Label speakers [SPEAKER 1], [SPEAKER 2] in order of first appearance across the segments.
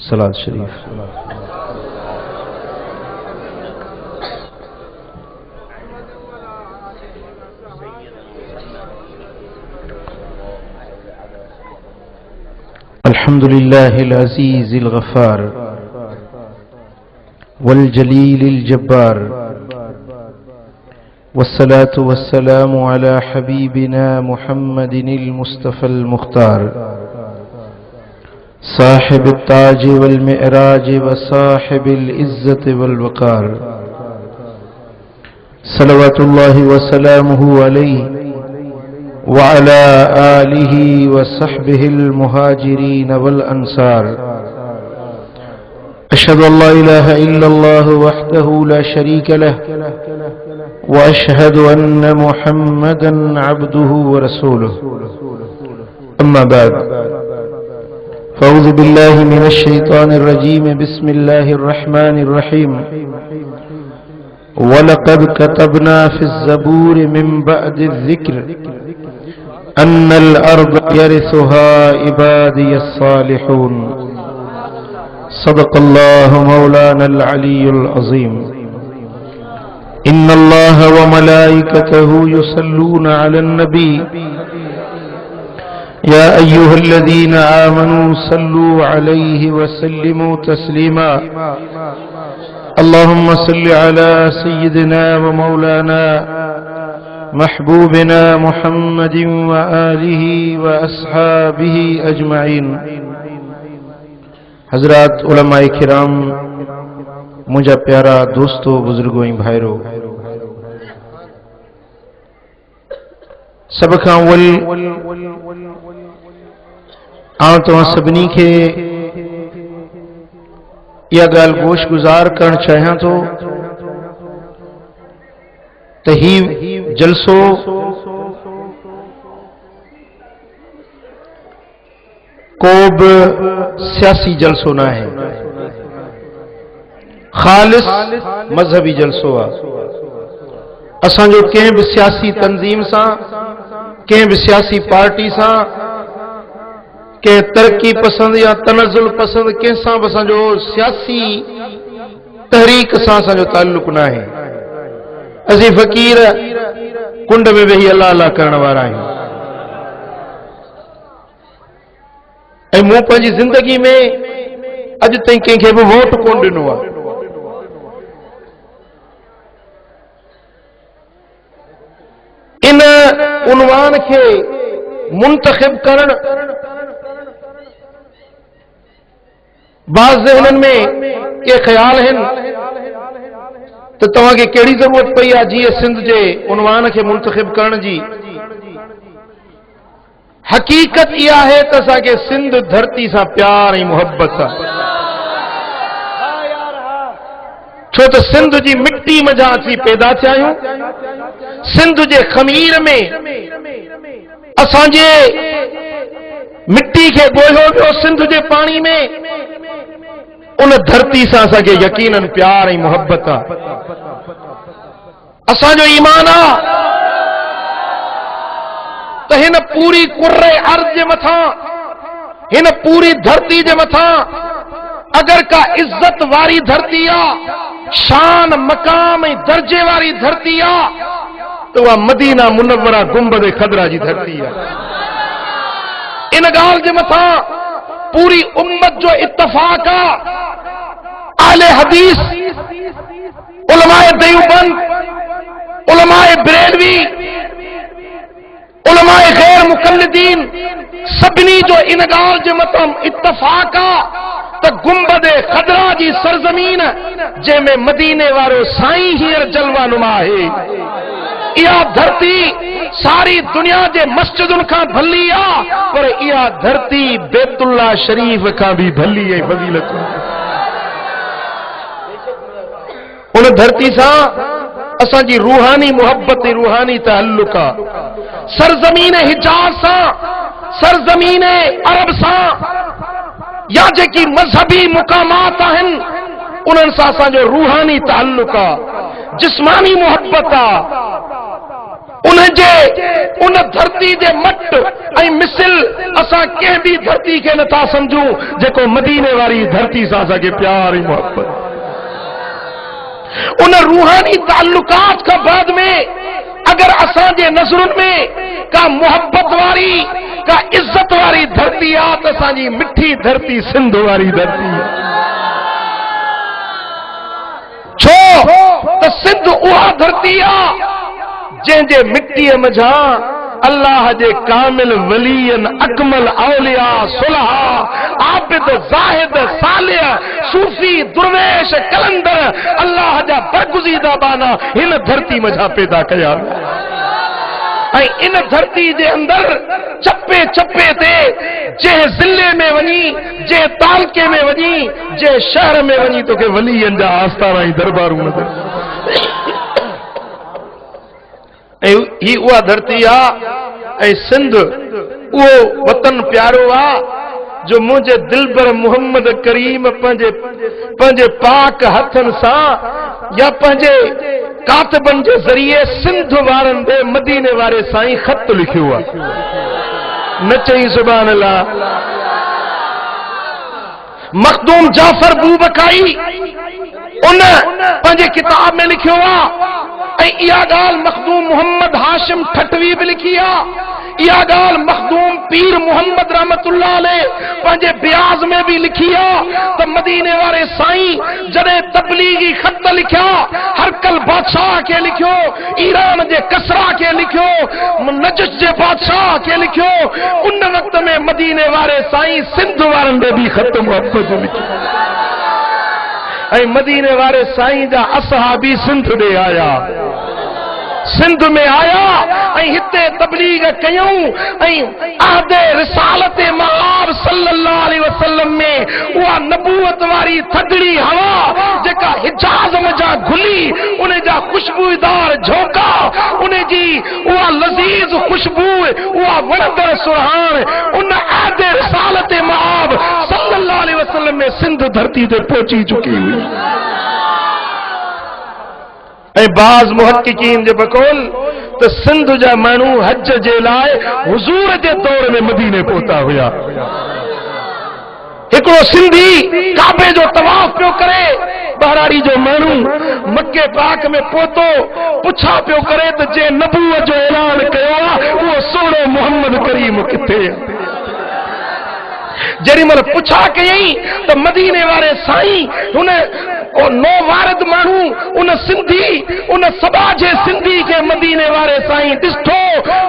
[SPEAKER 1] सलात शरीफ। अल्हम्दुलिल्लाहिल अज़ीज़िल गफ़्फ़ार वल जलीलिल जब्बार वस्सलातु वस्सलामु अला हबीबिना मुहम्मदिनिल मुस्तफ़ल मुख्तार साहिब ताज वल मिअराज व साहिबिल इज़्ज़त वल वक़ार सलवातुल्लाहि व सलामुहु अलैहि व अला आलिहि व सहबिहिल मुहाजिरीन वल अंसार। अशहदु अल्ला इलाहा इल्लल्लाह वहदहु ला शरीका लह व अशहदु अन्न मुहम्मदन अब्दुहु व रसूलुहु। अम्मा बाद फ़अऊज़ु बिल्लाहि मिनश शैतानिर रजीम बिस्मिल्लाहिर रहमानिर रहीम। वलक़द कतबना फ़िज़ ज़बूर मिन बअदिज़ ज़िक्र अन्नल अर्ज़ यरिसुहा इबादियस सालिहून। सदक़ल्लाहु मौलानल अलीयुल अज़ीम। इन्नल्लाह व मलाइकतहु युसल्लूना अलन नबी या अय्युहल्लज़ीना आमनू सल्लू अलैहि व सल्लिमू तस्लीमा। अल्लाहुम्मा सल्लि अला सय्यिदिना व मौलाना महबूबिना मुहम्मदिन व आलिहि व अस्हाबिहि अजमईन। हजरात उलमाए किराम, मुझा प्यारा दोस्तों, बुजुर्गों, भाइरों, सब खां अव्वल आउं तव्हां सभिनी खे इहा ॻाल्हि गोश गुज़ार करणु चाहियां थो त ही जलसो को बि सियासी जलसो न आहे, ख़ालिस मज़हबी जलसो आहे। असांजो कंहिं बि सियासी तंज़ीम सां, कंहिं बि सियासी पार्टी सां, कंहिं तरक्की पसंद या तनज़ुल पसंद कंहिंसां बि असांजो सियासी तहरीक सां असांजो ताल्लुक़ न आहे। असीं फ़क़ीर कुंड में वेही अल्लाह अल्लाह करण वारा आहियूं। ऐं मूं पंहिंजी ज़िंदगी में अॼु ताईं कंहिंखे बि वोट कोन ॾिनो आहे। इन उनवान खे मुंतखिब करण बाज़ ज़हननि में के ख़्याल आहिनि त तव्हांखे कहिड़ी ज़रूरत पई आहे जीअं सिंध जे उनवान खे मुंतखिब करण जी। हक़ीक़त इहा आहे त असांखे सिंध धरती सां प्यार ऐं मुहबत आहे। छो त सिंध जी मिट्टी मज़ा अची पैदा थिया आहियूं। सिंध जे ख़मीर में असांजे मिट्टी खे ॻोहियो वियो, सिंध जे पाणी में उन धरती सां असांखे यकीनन प्यार ऐं मुहबत आहे। असांजो ईमान आहे त हिन पूरी कुर्रे अर्ज़ जे मथां, हिन पूरी धरती जे मथां अगर का इज्जत वारी धरती आहे, शान मकाम ऐं दर्जे वारी धरती आहे त उहा मदीना मुनव्वरा गुंबद खदरा जी धरती आहे। इन ॻाल्हि जे मथां पूरी उम्मत जो इत्तफ़ाक़ आहे। आले हदीस, उलमाए देवबंद, उलमाए बरेलवी, उलमाए गैर मुक़ल्लिदीन, सभिनी जो इन ॻाल्हि जे मथां इत्तफ़ाक़ आहे त गुंबद खदरा जी सरज़मीन जंहिंमें मदीने वारो साईं हींअर जलवानुमा आहे, इहा धरती सारी दुनिया जे मस्जिदुनि खां भली आहे, पर इहा धरती बैतुल्लाह शरीफ खां भी भली ऐं फज़ीलत। उन धरती सां असांजी रूहानी मुहब्बत, रूहानी ताल्लुक़ आहे। सरज़मीन हिजाज़ सां, सरज़मीन अरब सां, या जेकी मज़हबी मुक़ामात आहिनि उन्हनि सां असांजो रूहानी ताल्लुक़ आहे, जिस्मानी मुहब्बत आहे। उन धरती जे मट ऐं मिसिल असां कंहिं बि धरती खे नथा समझूं जेको मदीने वारी धरती सां असांखे प्यार ऐं मोहब्बत। उन रूहानी ताल्लुकात खां बाद में अगर असांजे नज़रुनि में का मोहब्बत वारी का इज्जत वारी धरती आहे त असांजी मिठी धरती सिंध वारी धरती आहे। छो त सिंध उहा धरती आहे जंहिंजे मिट्टीअ मझां अल्लाह जे कामिल वलीयन अकमल औलिया सुलहा आबिद जाहिद सालिह सूफी दुर्वेश कलंदर अल्लाह जा बरगुज़ीदा बाना हिन धरती मझां पैदा कया। ऐं इन धरती जे अंदर चप्पे चप्पे ते जंहिं ज़िले में वञी जंहिं तालके में वञी जंहिं शहर में वञी तोखे वलीयन जा आस्थाना ऐं दरबारूं नज़र। ही उहा धरती आहे ऐं सिंध उहो वतन प्यारो आहे जो मुंहिंजे दिलबर मोहम्मद करीम पंहिंजे पाक हथनि सां या पंहिंजे कातबनि जे ज़रिए सिंध वारनि ॾे मदीने वारे साईं ख़त लिखियो आहे। न चई सुभान अल्लाह। मखदूम जाफर बूबकाई उन पंहिंजे किताब में लिखियो आहे ऐं इहा ॻाल्हि मखदूम मोहम्मद हाशिम ठटवी बि लिखी आहे। इहा ॻाल्हि मखदूम पीर मोहम्मद रहमतुल्लाह अलैह पंहिंजे ब्याज में भी लिखी आहे त मदीने वारे साईं जॾहिं तबलीगी ख़त लिखिया हरकल बादशाह खे लिखियो, ईरान जे कसरा खे लिखियो, नजश जे बादशाह खे लिखियो, उन वक़्त में मदीने वारे साईं सिंध वारनि ॾे बि ख़त मोहब्बत जो लिखियो ऐं मदीने वारे साईं जा असहाबी सिंध ॾे आया, सिंध में आया ऐं हिते तबलीग कयूं ऐं अहदे रिसालत मआब सल्लल्लाहु अलैहि वसल्लम में उहा नबूवत वारी थधड़ी हवा जेका हिजाज मजा घुली उन जा खुशबूदार झोंका उन जी उहा लज़ीज़ खुशबू उहा वणंदड़ सुहाण उन अहदे रिसालत मआब सल्लल्लाहु अलैहि वसल्लम में सिंध धरती ते पहुची चुकी हुई। ऐं बाज़ मुहक्किकीन जे बकौल त सिंध जा माण्हू हज जे लाइ हुज़ूर जे दौर में मदीने पहुता हुया। हिकिड़ो सिंधी काबे जो तवाफ पियो करे, बहराड़ी जो माण्हू मक्के पाक में पहुतो पुछा पियो करे त जे नबूवत जो ऐलान कयो आहे उहो सोनो मोहम्मद करीम किथे आहे। जेॾी महिल पुछा कयई त मदीने वारे साईं हुन नो वारद माण्हू उन सिंधी उन सबा जे सिंधी के मदीने वारे साईं ॾिठो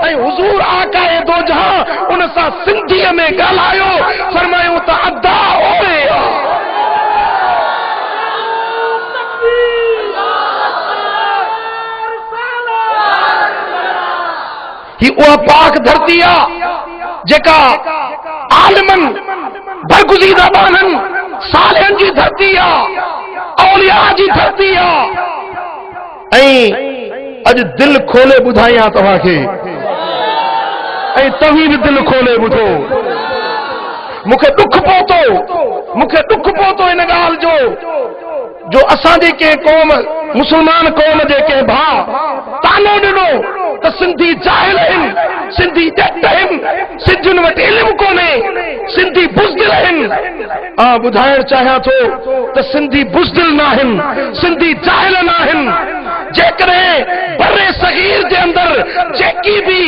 [SPEAKER 1] ऐं हुज़ूर आकाए दो जहां उन सां सिंधीअ में ॻाल्हायो, फरमायूं त अदा ओए ही उहा पाक धरती आहे जेका आलिमन बरगुज़ीदा बानन सालिहन जी धरती आहे, औलिया जी धरती आहे। ऐं अॼु दिल खोले ॿुधायां तव्हांखे ऐं तव्हीं बि दिल खोले ॿुधो। मूंखे ॾुख पहुतो इन ॻाल्हि जो असांजे कंहिं क़ौम मुस्लमान क़ौम जे कंहिं भाउ तानो ॾिनो त सिंधी जाहिल आहिनि, सिंधी ॼट आहिनि, सिंधियुनि वटि इल्मु कोन्हे, सिंधी बुज़दिल आहिनि। ॿुधाइण चाहियां थो त सिंधी बुज़दिल न आहिनि, सिंधी जाहिल न आहिनि। जेकॾहिं बर्रे सगीर जे अंदरि जेकी बि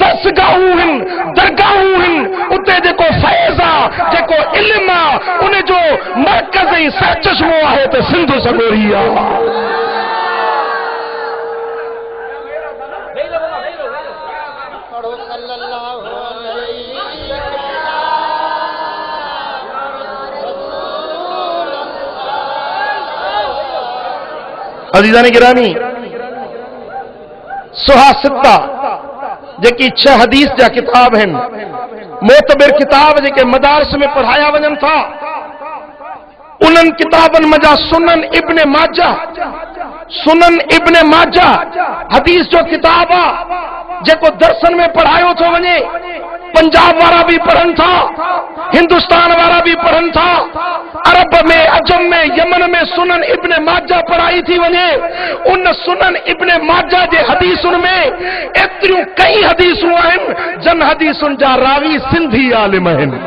[SPEAKER 1] दरसगाहूं आहिनि, दरगाहूं आहिनि, उते जेको फैज़ आहे, जेको इल्मु आहे, उन जो मर्कज़ ऐं सरचश्मो आहे त सिंध सॻोरी आहे। अज़ीज़ान गिरामी, सुहा सित्ता जेकी 6 हदीस जा किताब आहिनि, मोतबिर किताब जेके मदारस में पढ़ाया वञनि था, उन्हनि किताबनि मजा सुनन इब्न माजा हदीस जो किताब आहे जेको दर्सन में पढ़ायो थो वञे। पंजाब वारा भी पढ़न था, हिंदुस्तान वारा भी पढ़न था, अरब में, अजम में, यमन में सुनन इब्ने माजा पढ़ाई थी वञे। उन सुनन इब्ने माजा जे हदीसुन में एतिरियूं कई हदीसूं आहिनि जन हदीसुन जा रावी सिंधी आलिम आहिनि।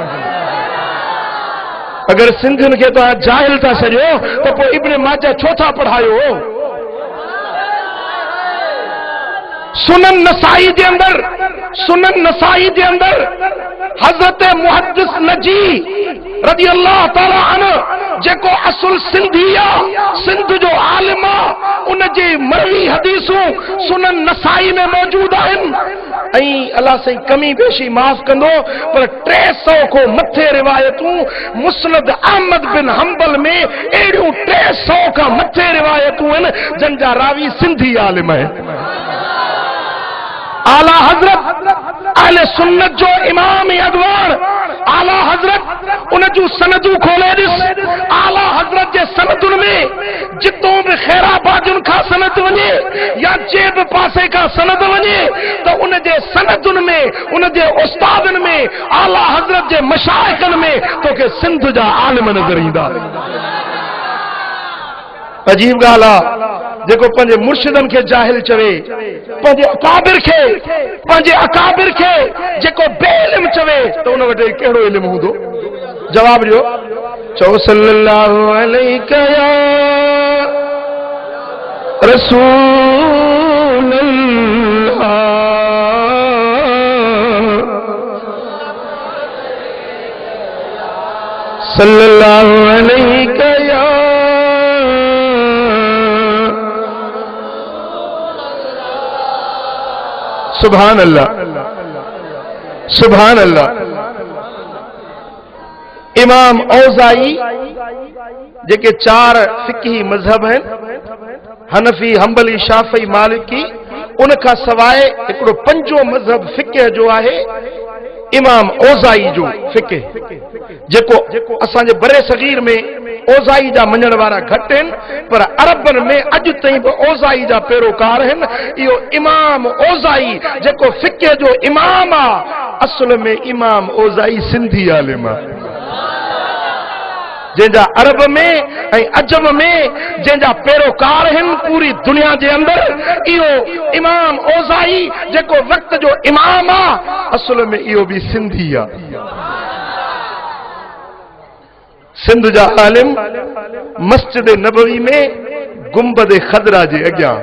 [SPEAKER 1] अगर सिंधियुनि खे तव्हां जाहिल था सॼो त पोइ इब्ने माजा छो था पढ़ायो? सुनन नसाई जे अंदर, सुनन नसाई जे अंदर हजरत मुहद्दिस नजी रज़ी अल्लाह ताला अन्हु जेको असुल सिंधी आ, सिंध जो आलिम आ, उन जे मरवी हदीसूं सुनन नसाई में मौजूद आहिनि। ऐं अल्लाह सही कमी बेशी माफ़ कंदो, पर 300 को मथे रिवायतूं मुस्नद अहमद बिन हंबल में अहिड़ियूं 300 खां मथे रिवायतूं आहिनि जन जा रावी सिंधी आलिम आहिनि। आला हजरत अहले सुन्नत जो इमाम अगवान, आला हजरत उन जूं सनदूं खोले ॾिस। आला हजरत जे सनदुनि में जितों बि खैराबादियुनि खां सनद वञे या जे बि पासे खां सनद वञे त उन जे सनदुनि में, उन जे उस्तादनि में, आला हजरत जे मशाइखनि में तोखे सिंध जा आलिम नज़र ईंदा। अजीब ॻाल्हि आहे जेको पंहिंजे मुर्शिदनि खे जाहिल चवे, पंहिंजे अकाबिर खे जेको बेइल्म चवे त उन वटि कहिड़ो इल्म हूंदो? जवाब ॾियो। चओ सल्लल्लाहु अलैहि या रसूल अल्लाह, सल्लल्लाहु अलैहि या सुभान अल्लाह, सुभान अल्लाह। इमाम औज़ाई जेके 4 फिक़ही मज़हब आहिनि, हनफी, हंबली, शाफ़ी, मालिकी, उन खां सवाइ हिकिड़ो 5जों मज़हब फिक़ह जो आहे इमाम औज़ाई जो फिक़ह, जेको असांजे बरे सगीर में औज़ाई जा मञण वारा घटि आहिनि, पर अरबनि में अॼु ताईं बि औज़ाई जा पैरोकार आहिनि। इहो इमाम औज़ाई जेको फिक़ह जो इमाम आहे, असुल में इमाम औज़ाई सिंधी आलिम आहे, जंहिंजा अरब में ऐं अजम में जंहिंजा पैरोकार आहिनि पूरी दुनिया जे अंदर। इहो इमाम औज़ाई जेको वक़्त जो इमाम आहे, असुल में इहो बि सिंधी आहे। सिंध जा आलिम मस्जिद नबवी में गुंबद खदरा जे अॻियां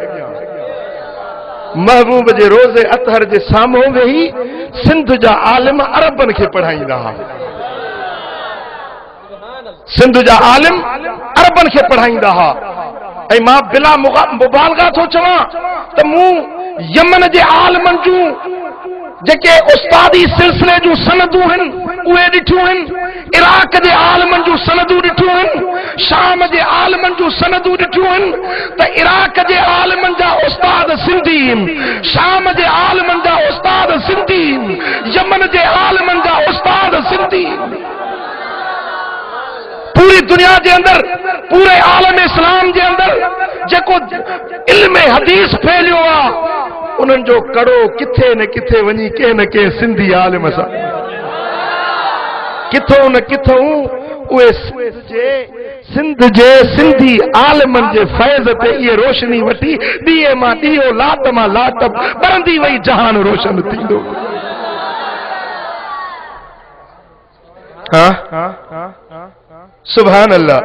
[SPEAKER 1] महबूब जे रोज़े अतहर जे साम्हूं वेही सिंध जा आलिम अरबनि खे पढ़ाईंदा हुआ। सिंध जा आलिम अरबनि खे पढ़ाईंदा हुआ। ऐं मां बिला मुबालगा थो चवां त मूं यमन जे आलिमनि जूं जेके उस्तादी सिलसिले जूं सनदूं आहिनि उहे ॾिठियूं आहिनि, इराक जे आलिमनि जूं सनदूं ॾिठियूं आहिनि, शाम जे आलिमनि जूं सनदूं ॾिठियूं आहिनि त इराक जे आलिमनि जा उस्ताद सिंधी आहिनि, शाम जे आलिमनि जा उस्ताद सिंधी आहिनि, यमन जे आलिमनि जा उस्ताद सिंधी आहिनि। पूरी दुनिया के अंदर, पूरे आलम इस्लाम के अंदर जेको इल्म हदीस फैलियो आ, उन्हनि जो कड़ो किथे न किथे वञी के न के सिंधी आलिम सां किथों न किथों उहे सिंध जे सिंधी आलिमनि जे फैज़ ते इहे रोशनी वठी ॾीए मां ॾीओ, लाट मां लाट ॿरंदी वई जहान रोशन थींदो। सुभान अल्लाह।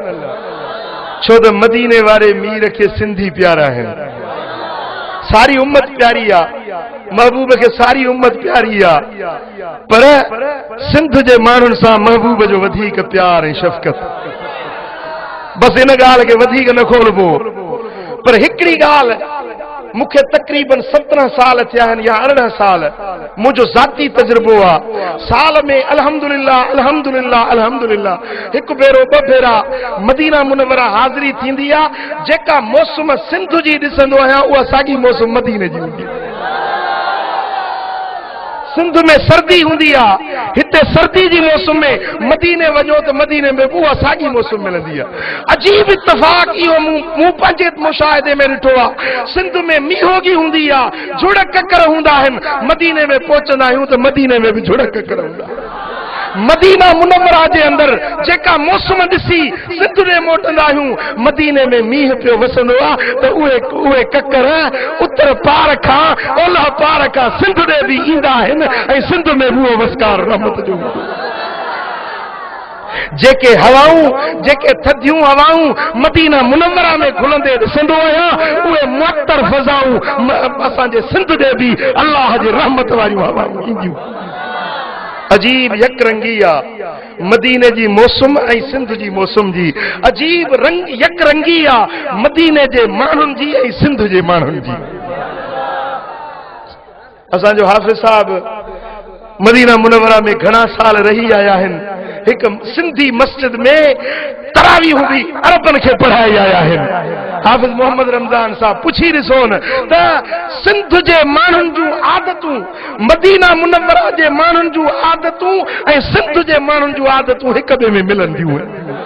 [SPEAKER 1] छो त मदीने वारे मीर के सिंधी प्यारा आहिनि, सारी उम्मत प्यारी आ, महबूब के सारी उम्मत प्यारी आ, पर सिंध जे माण्हुनि सां महबूब जो वधीक प्यार ऐं शफ़क़त। बस इन ॻाल्हि खे वधीक न खोलबो। पर हिकिड़ी ॻाल्हि मूंखे तक़रीबन 17 साल थिया आहिनि या 18 साल, मुंहिंजो ज़ाती तजुर्बो आहे। साल में अल्हम्दुलिल्लाह अल्हम्दुलिल्लाह अल्हम्दुलिल्लाह हिकु भेरो ॿ भेरा मदीना मुनव्वरा हाज़िरी थींदी आहे। जेका मौसम सिंध जी ॾिसंदो आहियां उहा साॻी मौसम मदीने जी हूंदी। सिंध में सर्दी हुंदी आहे, हिते सर्दी जी मौसम में मदीने वञो त मदीने में उहा साॻी मौसम मिलंदी आहे। अजीब इत्तफ़ाक़ इहो मूं पंहिंजे मुशाहिदे में ॾिठो आहे। सिंध में मीहोगी हूंदी आहे, झुड़ ककर हूंदा आहिनि, मदीने में पहुचंदा आहियूं त मदीने में बि झुड़ ककर हूंदा। मदीना मुनव्वरा जे अंदर जेका मौसम ॾिसी सिंध ॾे मोटंदा आहियूं, मदीने में मींहुं पियो वसंदो आहे त उहे ककर उत्तर पार खां ओलह पार खां सिंध ॾे बि ईंदा आहिनि ऐं सिंध में उहो वस्कार रहमत जो जेके हवाऊं, जेके थधियूं हवाऊं मदीना मुनव्वरा में घुलंदे ॾिसंदो आहियां, उहे मुअत्तर फ़ज़ाऊं असांजे सिंध ॾे बि अल्लाह जे रहमत वारियूं हवाऊं ईंदियूं। अजीब यकरंगी आहे मदीने जी मौसम ऐं सिंध जी मौसम जी, अजीब रंग यकरंगी आहे मदीने जे माण्हुनि जी ऐं सिंध जे माण्हुनि जी। असांजो हाफ़िज़ साहब मदीना मुनव्वरा में घणा साल रही आया आहिनि। हिकु सिंधी मस्जिद में तरावीह बि अरबनि खे पढ़ाए आया आहिनि। हाफ़िज़ मोहम्मद रमज़ान साहब पुछी ॾिसो न त सिंध जे माण्हुनि जूं आदतूं, मदीना मुनव्वरा जे माण्हुनि जूं आदतूं ऐं सिंध जे माण्हुनि जूं आदतूं हिक ॿिए में मिलंदियूं आहिनि।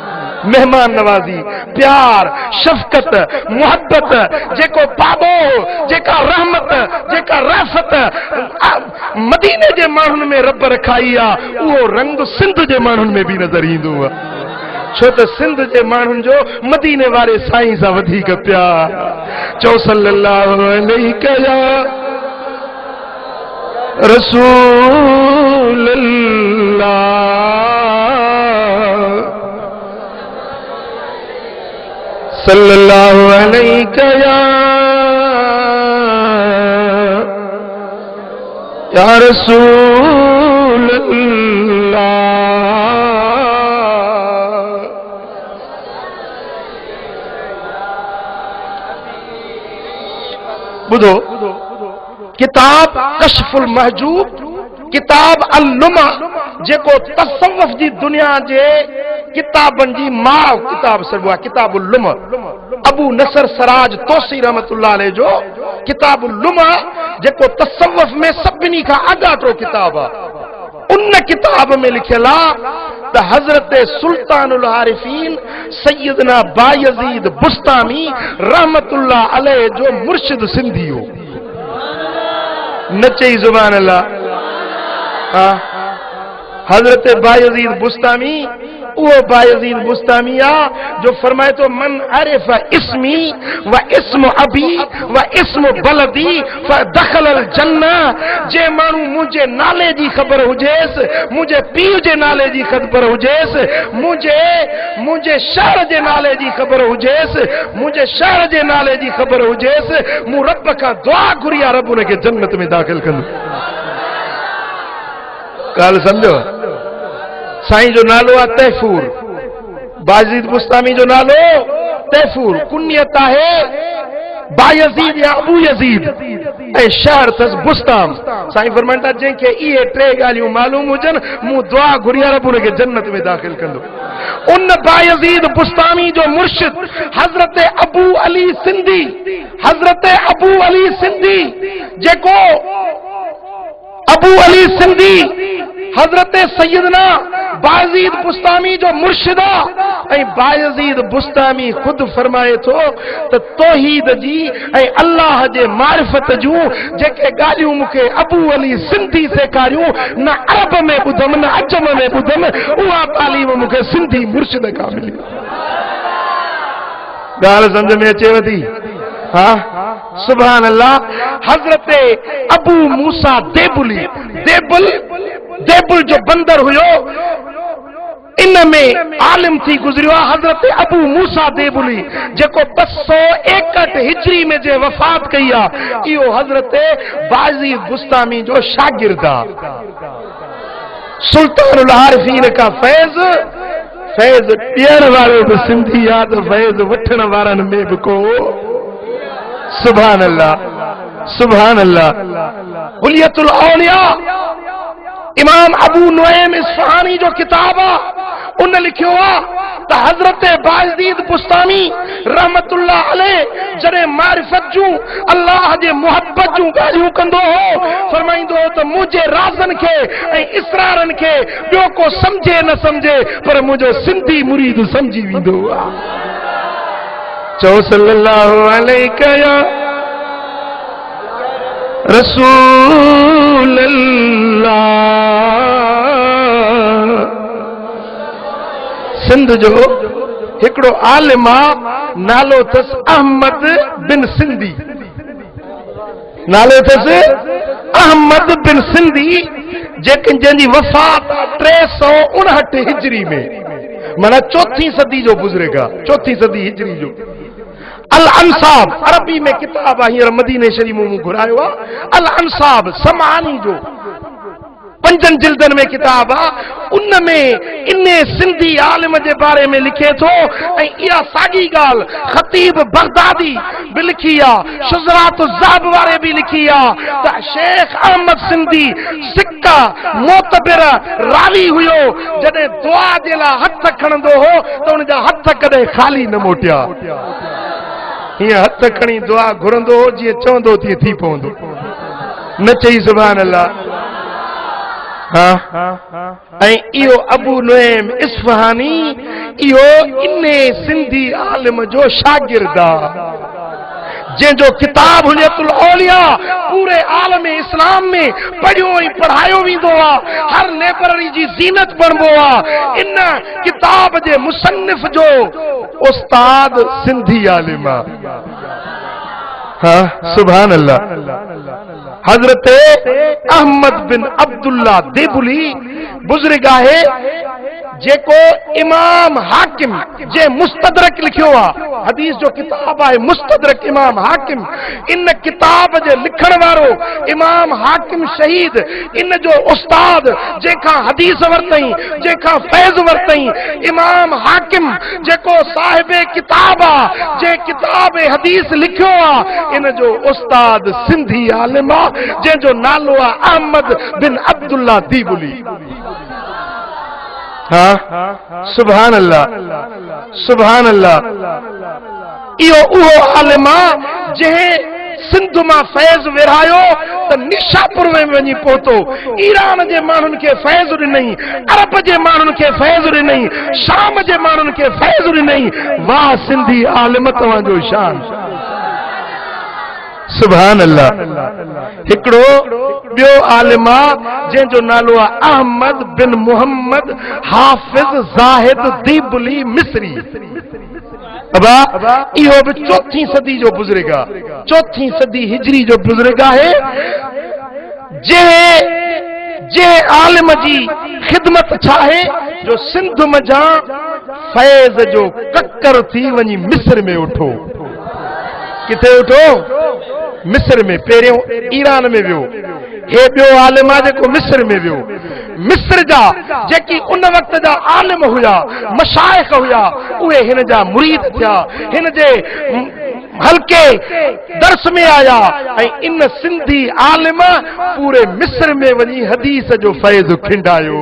[SPEAKER 1] मेहमान नवाज़ी, प्यार, शफ़क़त, मोहब्बत, जेको पाबो, जेका रहमत, जेका राफ़त मदीने जे माण्हुनि में रब रखाई आहे, उहो रंग सिंध जे माण्हुनि में बि नज़र ईंदो आहे। छो त सिंध जे माण्हुनि जो मदीने वारे साईं सां वधीक प्यार। चओ सल्लल्लाहु अलैहि या रसूल अल्लाह, सल्लल्लाहु अलैहि या रसूल अल्लाह। बुधो किताब कशफुल महजूब, किताब अल-लुमा, जेको तसव्वुफ जी दुनिया जे किताबनि जी माउ किताब सॾिबो आहे, किताबुल लुमा। अबू नसर सराज तोसी रहमतुल्लाह अलैह जो किताबुल लुमा, जेको तसव्वुफ में सभिनी खां अॻाटो किताब आहे। उन किताब में लिखियल आहे त हज़रत सुल्तानुल आरिफीन सैयदना बायज़ीद बुस्तामी रहमतुल्लाह अलैह जो मुर्शिद सिंधी हो। न चई ज़ुबान अल्लाह। हज़रत बायज़ीद बुस्तामी वो बायज़ीद बुस्तामी जो फरमाए तो मन अरिफ इस्मी व इस्म अबी व इस्म बलदी फदखल अल जन्ना। जे मानू मुझे नाले जी खबर हुजेस, मुझे पीउ जे नाले जी खबर हुजेस, मुझे शहर जे नाले जी खबर हुजेस, मुझे शहर जे नाले जी खबर हुजेस, मूं रब का दुआ घुरिया रब उनके जन्नत में दाखिल कंदो। ॻाल्हि सम्झो। साईं जो नालो आहे तैफूर, बायज़ीद बुस्तामी जो नालो तैफूर, कुनियत आहे बायज़ीद या अबू यज़ीद ऐं शहर अथसि बुस्ताम। साईं फरमाइनि था जंहिंखे इहे टे ॻाल्हियूं मालूम हुजनि, मूं दुआ घुरिया रब उनखे जन्नत में दाख़िल कंदो। उन बायज़ीद बुस्तामी जो मुर्शिद हज़रत अबू अली सिंधी, हज़रत अबू अली सिंधी, जेको अबू अली सिंधी हज़रत सैयदना बायज़ीद बुस्तामी जो मुर्शिदा ऐं बायज़ीद बुस्तामी खुद फरमाए थो त तौहीद जी ऐं अल्लाह जे मारिफत जूं जेके ॻाल्हियूं मूंखे अबू अली सिंधी सेखारियूं, न अरब में ॿुधमि न अजम में ॿुधमि, उहा तालीम मूंखे सिंधी मुर्शिद खां मिली। ॻाल्हि सम्झ में अचेव थी? हा, सुभान अल्लाह। हज़रत अबू मूसा देबुली, देबुल जो बंदर हुयो, इन में आलिम थी गुज़रियो आहे हज़रत अबू मूसा देबुली, जेको 261 हिजरी में जे वफ़ात कई आहे। इहो हज़रत बायज़ीद बुस्तामी जो शागिर्द आहे। सुल्तानुल आरिफीन का फैज़ ॾियण वारो बि सिंधी आहे त फैज़ वठण वारनि में बि को। सुभान अल्लाह, सुभान अल्लाह। हुलियतुल औलिया इमाम अबू नुएम इस्फहानी जो किताब आहे, उन लिखियो आहे त हज़रत बायज़ीद बुस्तामी रहमतुल्लाह अलैह जॾहिं मारिफत जूं अल्लाह जे मुहब्बत जूं ॻाल्हियूं कंदो हो फरमाईंदो हो त मुंहिंजे राज़नि खे ऐं इसरारनि खे ॿियो को समझे न समझे पर मुंहिंजो सिंधी मुरीद समझी वेंदो आहे। चओ सल्लल्लाहु अलैहि या रसूल अल्लाह। सिंध जो हिकिड़ो आलिम आहे, नालो अथसि अहमद बिन सिंधी। नालो अथसि अहमद बिन सिंधी, जंहिंजी वफ़ात 359 हिजरी में, माना 4हीं सदी जो बुज़ुर्ग आहे, 4हीं सदी हिजरी जो। अल अंसाब अरबी में किताब आहे, हींअर मदीने शरीफ में घुरायो आहे। अल अंसाब समानी जो 5 जिल्दनि में किताब आहे। उनमें इन सिंधी आलिम जे बारे में लिखे थो ऐं इहा साॻी ॻाल्हि ख़तीब बगदादी बि लिखी आहे, शुज़रात ज़हब वारे बि लिखी आहे त शेख अहमद सिंधी सिक्का मोतबिर रावी हुयो। जॾहिं दुआ जे लाइ हथ खणंदो हो त उन जा हथ कॾहिं ख़ाली न मोटिया। हीअं हथ खणी दुआ घुरंदो हो जीअं चवंदो तीअं थी पवंदो। न चई सुभान अल्लाह। ऐं इहो अबू नुएम इस्फहानी इहो इन सिंधी आलिम जो शागिर्द आहे, जंहिंजो किताब हुजतुल औलिया पूरे आलम इस्लाम में पढ़ियो ऐं पढ़ायो वेंदो आहे, हर लाइब्रेरी जी ज़ीनत बणबो आहे। इन किताब जे मुसन्निफ जो उस्ताद सिंधी आलिम आहे। सुभान अल्लाह। हजरत अहमद बिन अब्दुल्ला देबुली बुजुर्ग आहे, जेको इमाम हाकिम जे मुस्तदरक लिखियो आहे। हदीस जो किताब आहे मुस्तदरक इमाम हाकिम। इन किताब जे लिखण वारो इमाम हाकिम शहीद, इन जो उस्ताद जेका हदीस वरतई, जेका फैज़ वरतई, इमाम हाकिम जेको साहिबे किताब आहे, जे किताब हदीस लिखियो आहे, इन जो उस्ताद सिंधी आलिम आहे जंहिंजो नालो आहे अहमद बिन अब्दुल्ला दीबुली। सुभान अल्लाह, सुभान अल्लाह। इहो उहो आलिम आहे जंहिं सिंध मां फैज़ विरहायो त निशापुर में वञी पहुतो। ईरान जे माण्हुनि खे फैज़ ॾिनई, अरब जे माण्हुनि खे फैज़ ॾिनई, शाम जे माण्हुनि खे फैज़ ॾिनई। वाह सिंधी आलिम तव्हांजो शान। सुभान अल्लाह। हिकिड़ो ॿियो आलिम आहे जंहिंजो नालो आहे अहमद बिन मोहम्मद हाफिज़ ज़ाहिद दीबुली मिस्री। अबा इहो बि 4हीं सदी जो बुजुर्ग आहे, 4हीं सदी हिजरी जो बुजुर्ग आहे, जंहिं आलिम जी ख़िदमत छा आहे जो सिंध मझां फैज़ जो ककर थी वञी मिस्र में उठो। किथे उठो? मिस्र में। पहिरियों ईरान में वियो, हे ॿियो आलिम आहे जेको मिस्र में वियो। मिस्र जा जेकी उन वक़्त जा आलिम हुया, मशाइख हुया, उहे हिन जा मुरीद थिया, हिन जे हल्के दर्स में आया ऐं इन सिंधी आलिम पूरे मिस्र में वञी हदीस जो फैज़ खिंडायो।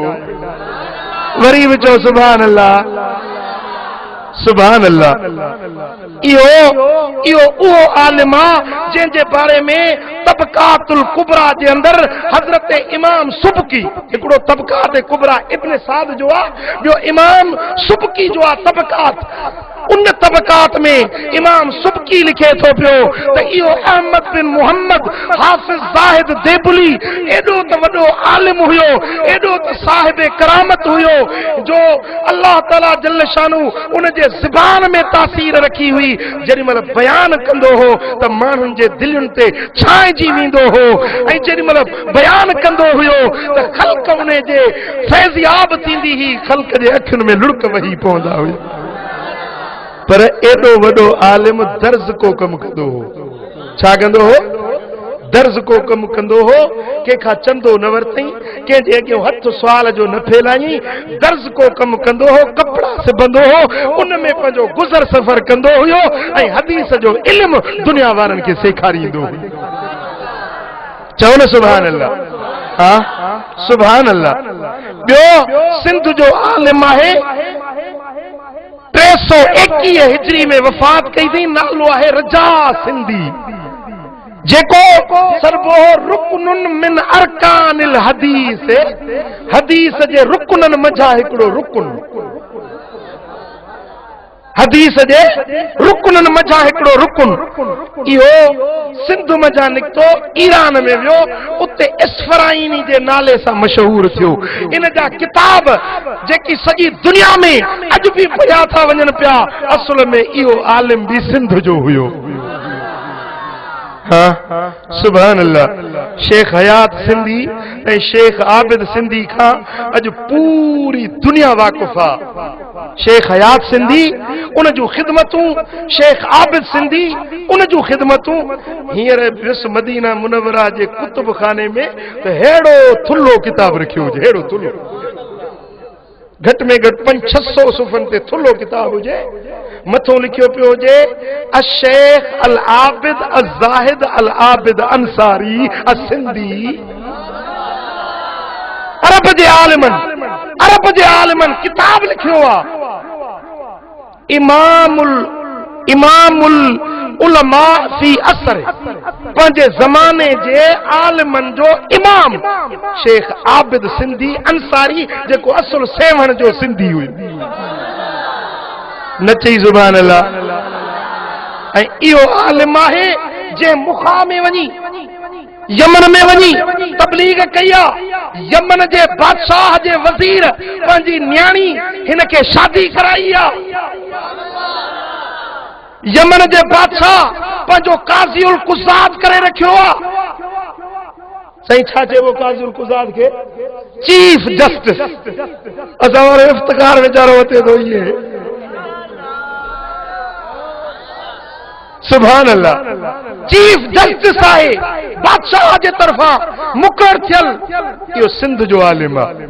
[SPEAKER 1] वरी बि चओ सुभान अल्लाह, सुभान अल्लाह। इहो उहो आलिम आहे जंहिंजे बारे में तबकातुल कुबरा जे अंदरि हज़रत इमाम सुबकी, हिकिड़ो तबकात कुबरा इब्न साद जो आहे, ॿियो इमाम सुबकी जो आहे तबकात। उन तबकात में इमाम सुबकी लिखे थो पियो त इहो अहमद बिन मोहम्मद हाफिज़ ज़ाहिद देबुली एॾो त वॾो आलिम हुयो, एॾो त साहिब करामत हुयो, जो अल्लाह ताला जल्ल शानू उन जे ज़बान में तासीर रखी हुई। जेॾी महिल बयान कंदो हो त माण्हुनि जे दिलुनि ते छांइजी वेंदो हो, ऐं जेॾी महिल बयान कंदो हुयो त ख़ल्क़ उन जे फैज़याब थींदी हुई, ख़ल्क़ जे अखियुनि में लुड़क वही पवंदा हुई। पर एॾो वॾो आलिम दर्ज़ को कमु कंदो हो। छा कंदो हो? दर्ज़ को कमु कंदो हो। कंहिंखां चंदो न वरितई, कंहिंजे अॻियां हथ सुवाल जो न फैलाई। दर्ज़ को कमु कंदो हो, कपिड़ा सिबंदो हो, उन में पंहिंजो गुज़र सफ़र कंदो हुयो ऐं हदीस जो इल्मु दुनिया वारनि खे सेखारींदो हुयो। चओ न सुभान अल्लाह। सुभान अल्लाह। ॿियो सिंध जो आलिम आहे 321 हिजरी में वफ़ात कई थी। नालो आहे रजा सिंधी, जेको सरबो रुकनुन मिन अरकानिल हदीस, हदीस जे रुकनन मझा हिकिड़ो रुकन, हदीस जे रुकनन मझा हिकिड़ो रुकन। इहो सिंध मझा निकतो, ईरान में वियो, उते इस्फराइनी जे नाले सां मशहूर थियो। इन जा किताब जेकी सॼी दुनिया में अॼु बि पढ़िया था वञनि पिया, असल में इहो आलिम बि सिंध जो हुयो। हाँ, सुभान अल्लाह। शेख हयात सिंधी ऐं शेख आबिद सिंधी खां अॼु पूरी दुनिया वाक़ुफ़ आहे। शेख हयात सिंधी उन जूं ख़िदमतूं, शेख आबिद सिंधी उन जूं ख़िदमतूं। हींअर वियुसि मदीना मुनव्वरा जे कुतुब खाने में त हेड़ो थुल्हो किताब रखियो हुजे, हेड़ो थुल्हो, घट में घट 500-600 सुफ़न ते थुल्हो किताब हुजे, मथों लिखियो पियो हुजे अशेख अल आबिद अल ज़ाहिद अल आबिद अंसारी सिंधी। अरब जे आलिमन किताब लिखियो आहे। इमामुल उलमा फी असर, पंहिंजे ज़माने जे आलिमन जो इमाम शेख आबिद सिंधी अंसारी, जेको असुल सेवण जो सिंधी हुई। न चई सुभान अल्लाह। ऐं इहो आलिम आहे जे मुखा में वञी, यमन में वञी तबलीग कई आहे। यमन जे बादशाह जे वज़ीर पंहिंजी न्याणी हिन खे शादी कराई आहे। यमन जे बादशाह पंहिंजो काज़ी उल कुज़ात करे रखियो आहे। सही छा चइबो काज़ी उल कुज़ात खे? Chief justice. असां वारो इफ्तिकार वीचारो अचे थो इहे। सुभान अल्लाह। चीफ जस्टिस आहे, बादशाह जे तरफ़ां मुक़रर थियल। इहो सिंध जो आलिम आहे।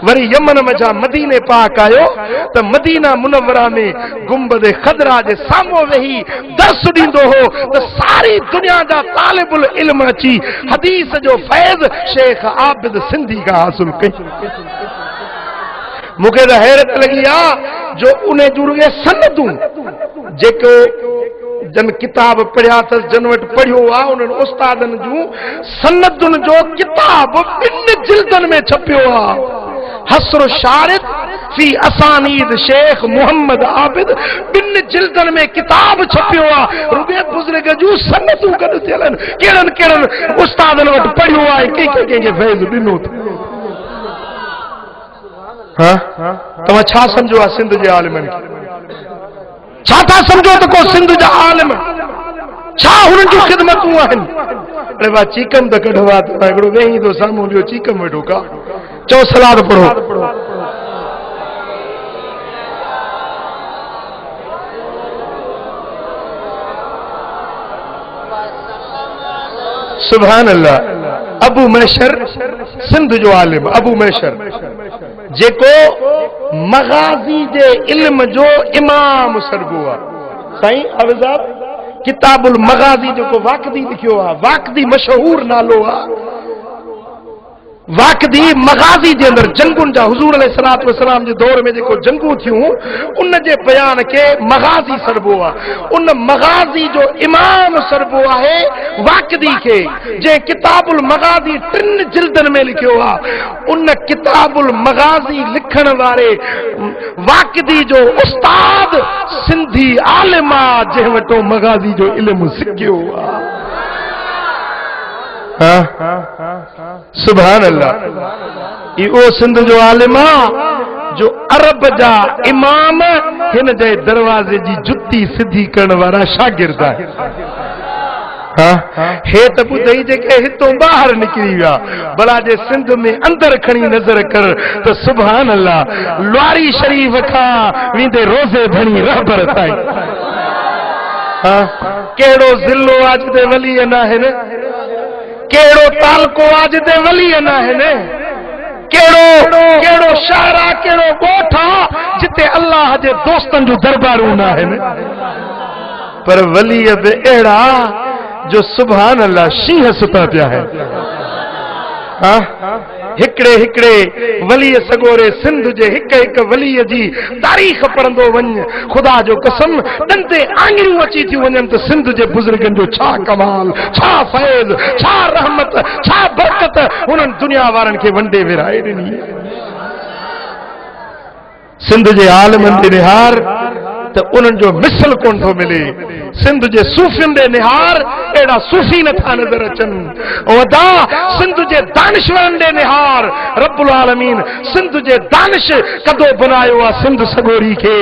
[SPEAKER 1] वरी यमन मझा मदीने पाक आयो त मदीना मुनव्वरा में गुंबद खदरा जे साम्हूं वेही दर्स ॾींदो हो त सारी दुनिया जा तालिबुल इल्म अची हदीस जो फैज़ शेख आबिद सिंधी खां हासिल कई। मूंखे त हैरत लॻी आहे जो उन जूं रुॻे सनदूं जेको जन किताब पढ़िया अथसि, जन वटि पढ़ियो आहे, उन्हनि उस्तादनि जूं सनदुनि जो किताब 2 जिल्दनि में छपियो आहे। हसर शारिद फी असानीद शेख मोहम्मद आबिद, 2 जिल्दनि में किताब छपियो आहे। रुॻे बुज़ुर्ग जूं सनदूं गॾु थियल आहिनि, कहिड़नि उस्तादनि वटि पढ़ियो आहे, कंहिंखे फैज़ ॾिनो अथई। हाँ, तव्हां छा सम्झो आहे सिंध जे आलिमनि खे? छा था सम्झो त को सिंध जा आलिम छा हुननि जूं ख़िदमतूं आहिनि? अरे वाह, चीकम त कढवा त हिकिड़ो वेही थो साम्हूं, ॿियो चीकम वेठो का। चओ सलाद पढ़ो। सुभान अल्लाह। अबू मैशर सिंध जो आलिम, अबू मैशर जेको मगाज़ी जे इल्म जो इमाम सरबो आहे। साईं अवज़ाब किताबुल मगाज़ी जेको वाक़दी लिखियो आहे, वाक़दी मशहूर नालो आहे। वाक़दी मगाज़ी जे अंदरि जंगुनि जा हुज़ूर अलैहिस्सलातु वस्सलाम जे दौर में जेको जंगूं थियूं उन जे बयान खे मगाज़ी सरबो आहे। उन मगाज़ी जो इमाम सरबो आहे वाक़दी खे, जे किताबुल मगाज़ी 3 जिल्दनि में लिखियो आहे। उन किताबुल मगाज़ी लिखण वारे वाक़दी जो उस्ताद सिंधी आलिम आहे, जंहिं वटि मगाज़ी जो इल्मु सिखियो आहे। सुभान अल्लाह। इहो सिंध जो आलिम आहे जो अरब जा इमाम हिन जे दरवाज़े जी जुती सिधी करण वारा शागिर्द आहे। हे त ॿुधई जेके हितों ॿाहिरि निकिरी विया, भला जे सिंध में अंदरि खणी नज़र कर त सुभान अल्लाह, लवारी शरीफ़ खां वेंदे रोज़े भणी रहबर ताईं कहिड़ो ज़िलो आज दे वली आहिनि, कहिड़ो तालको आज दे वली आहिनि, कहिड़ो शहर आहे, कहिड़ो ॻोठ आहे जिते अल्लाह जे दोस्तनि जूं दरबारूं न आहिनि। पर वली बि अहिड़ा जो सुभान अल्लाह शींहं सुता पिया आहिनि। हाँ हिकड़े हिकड़े वलीअ सगोरे सिंध जे हिक हिक वलीअ जी तारीख़ पढ़ंदो वञ, ख़ुदा जो कसम ॾंदे आङिरियूं अची थियूं वञनि त सिंध जे बुज़ुर्गनि जो छा कमाल, छा फैज़, छा रहमत, छा बरकत हुननि दुनिया वारनि खे वंडे विराए ॾिनी। सिंध जे आलमनि ॾे निहार त उन्हनि जो मिसल कोन थो मिले। सिंध जे सूफ़ियुनि ॾे निहार अहिड़ा सूफ़ी नथा नज़र अचनि। वदा सिंध जे दानिशवरनि ॾे निहार, रब्बुल आलमीन सिंध जे दानिश कदो बनायो आहे सिंध सगोरी खे।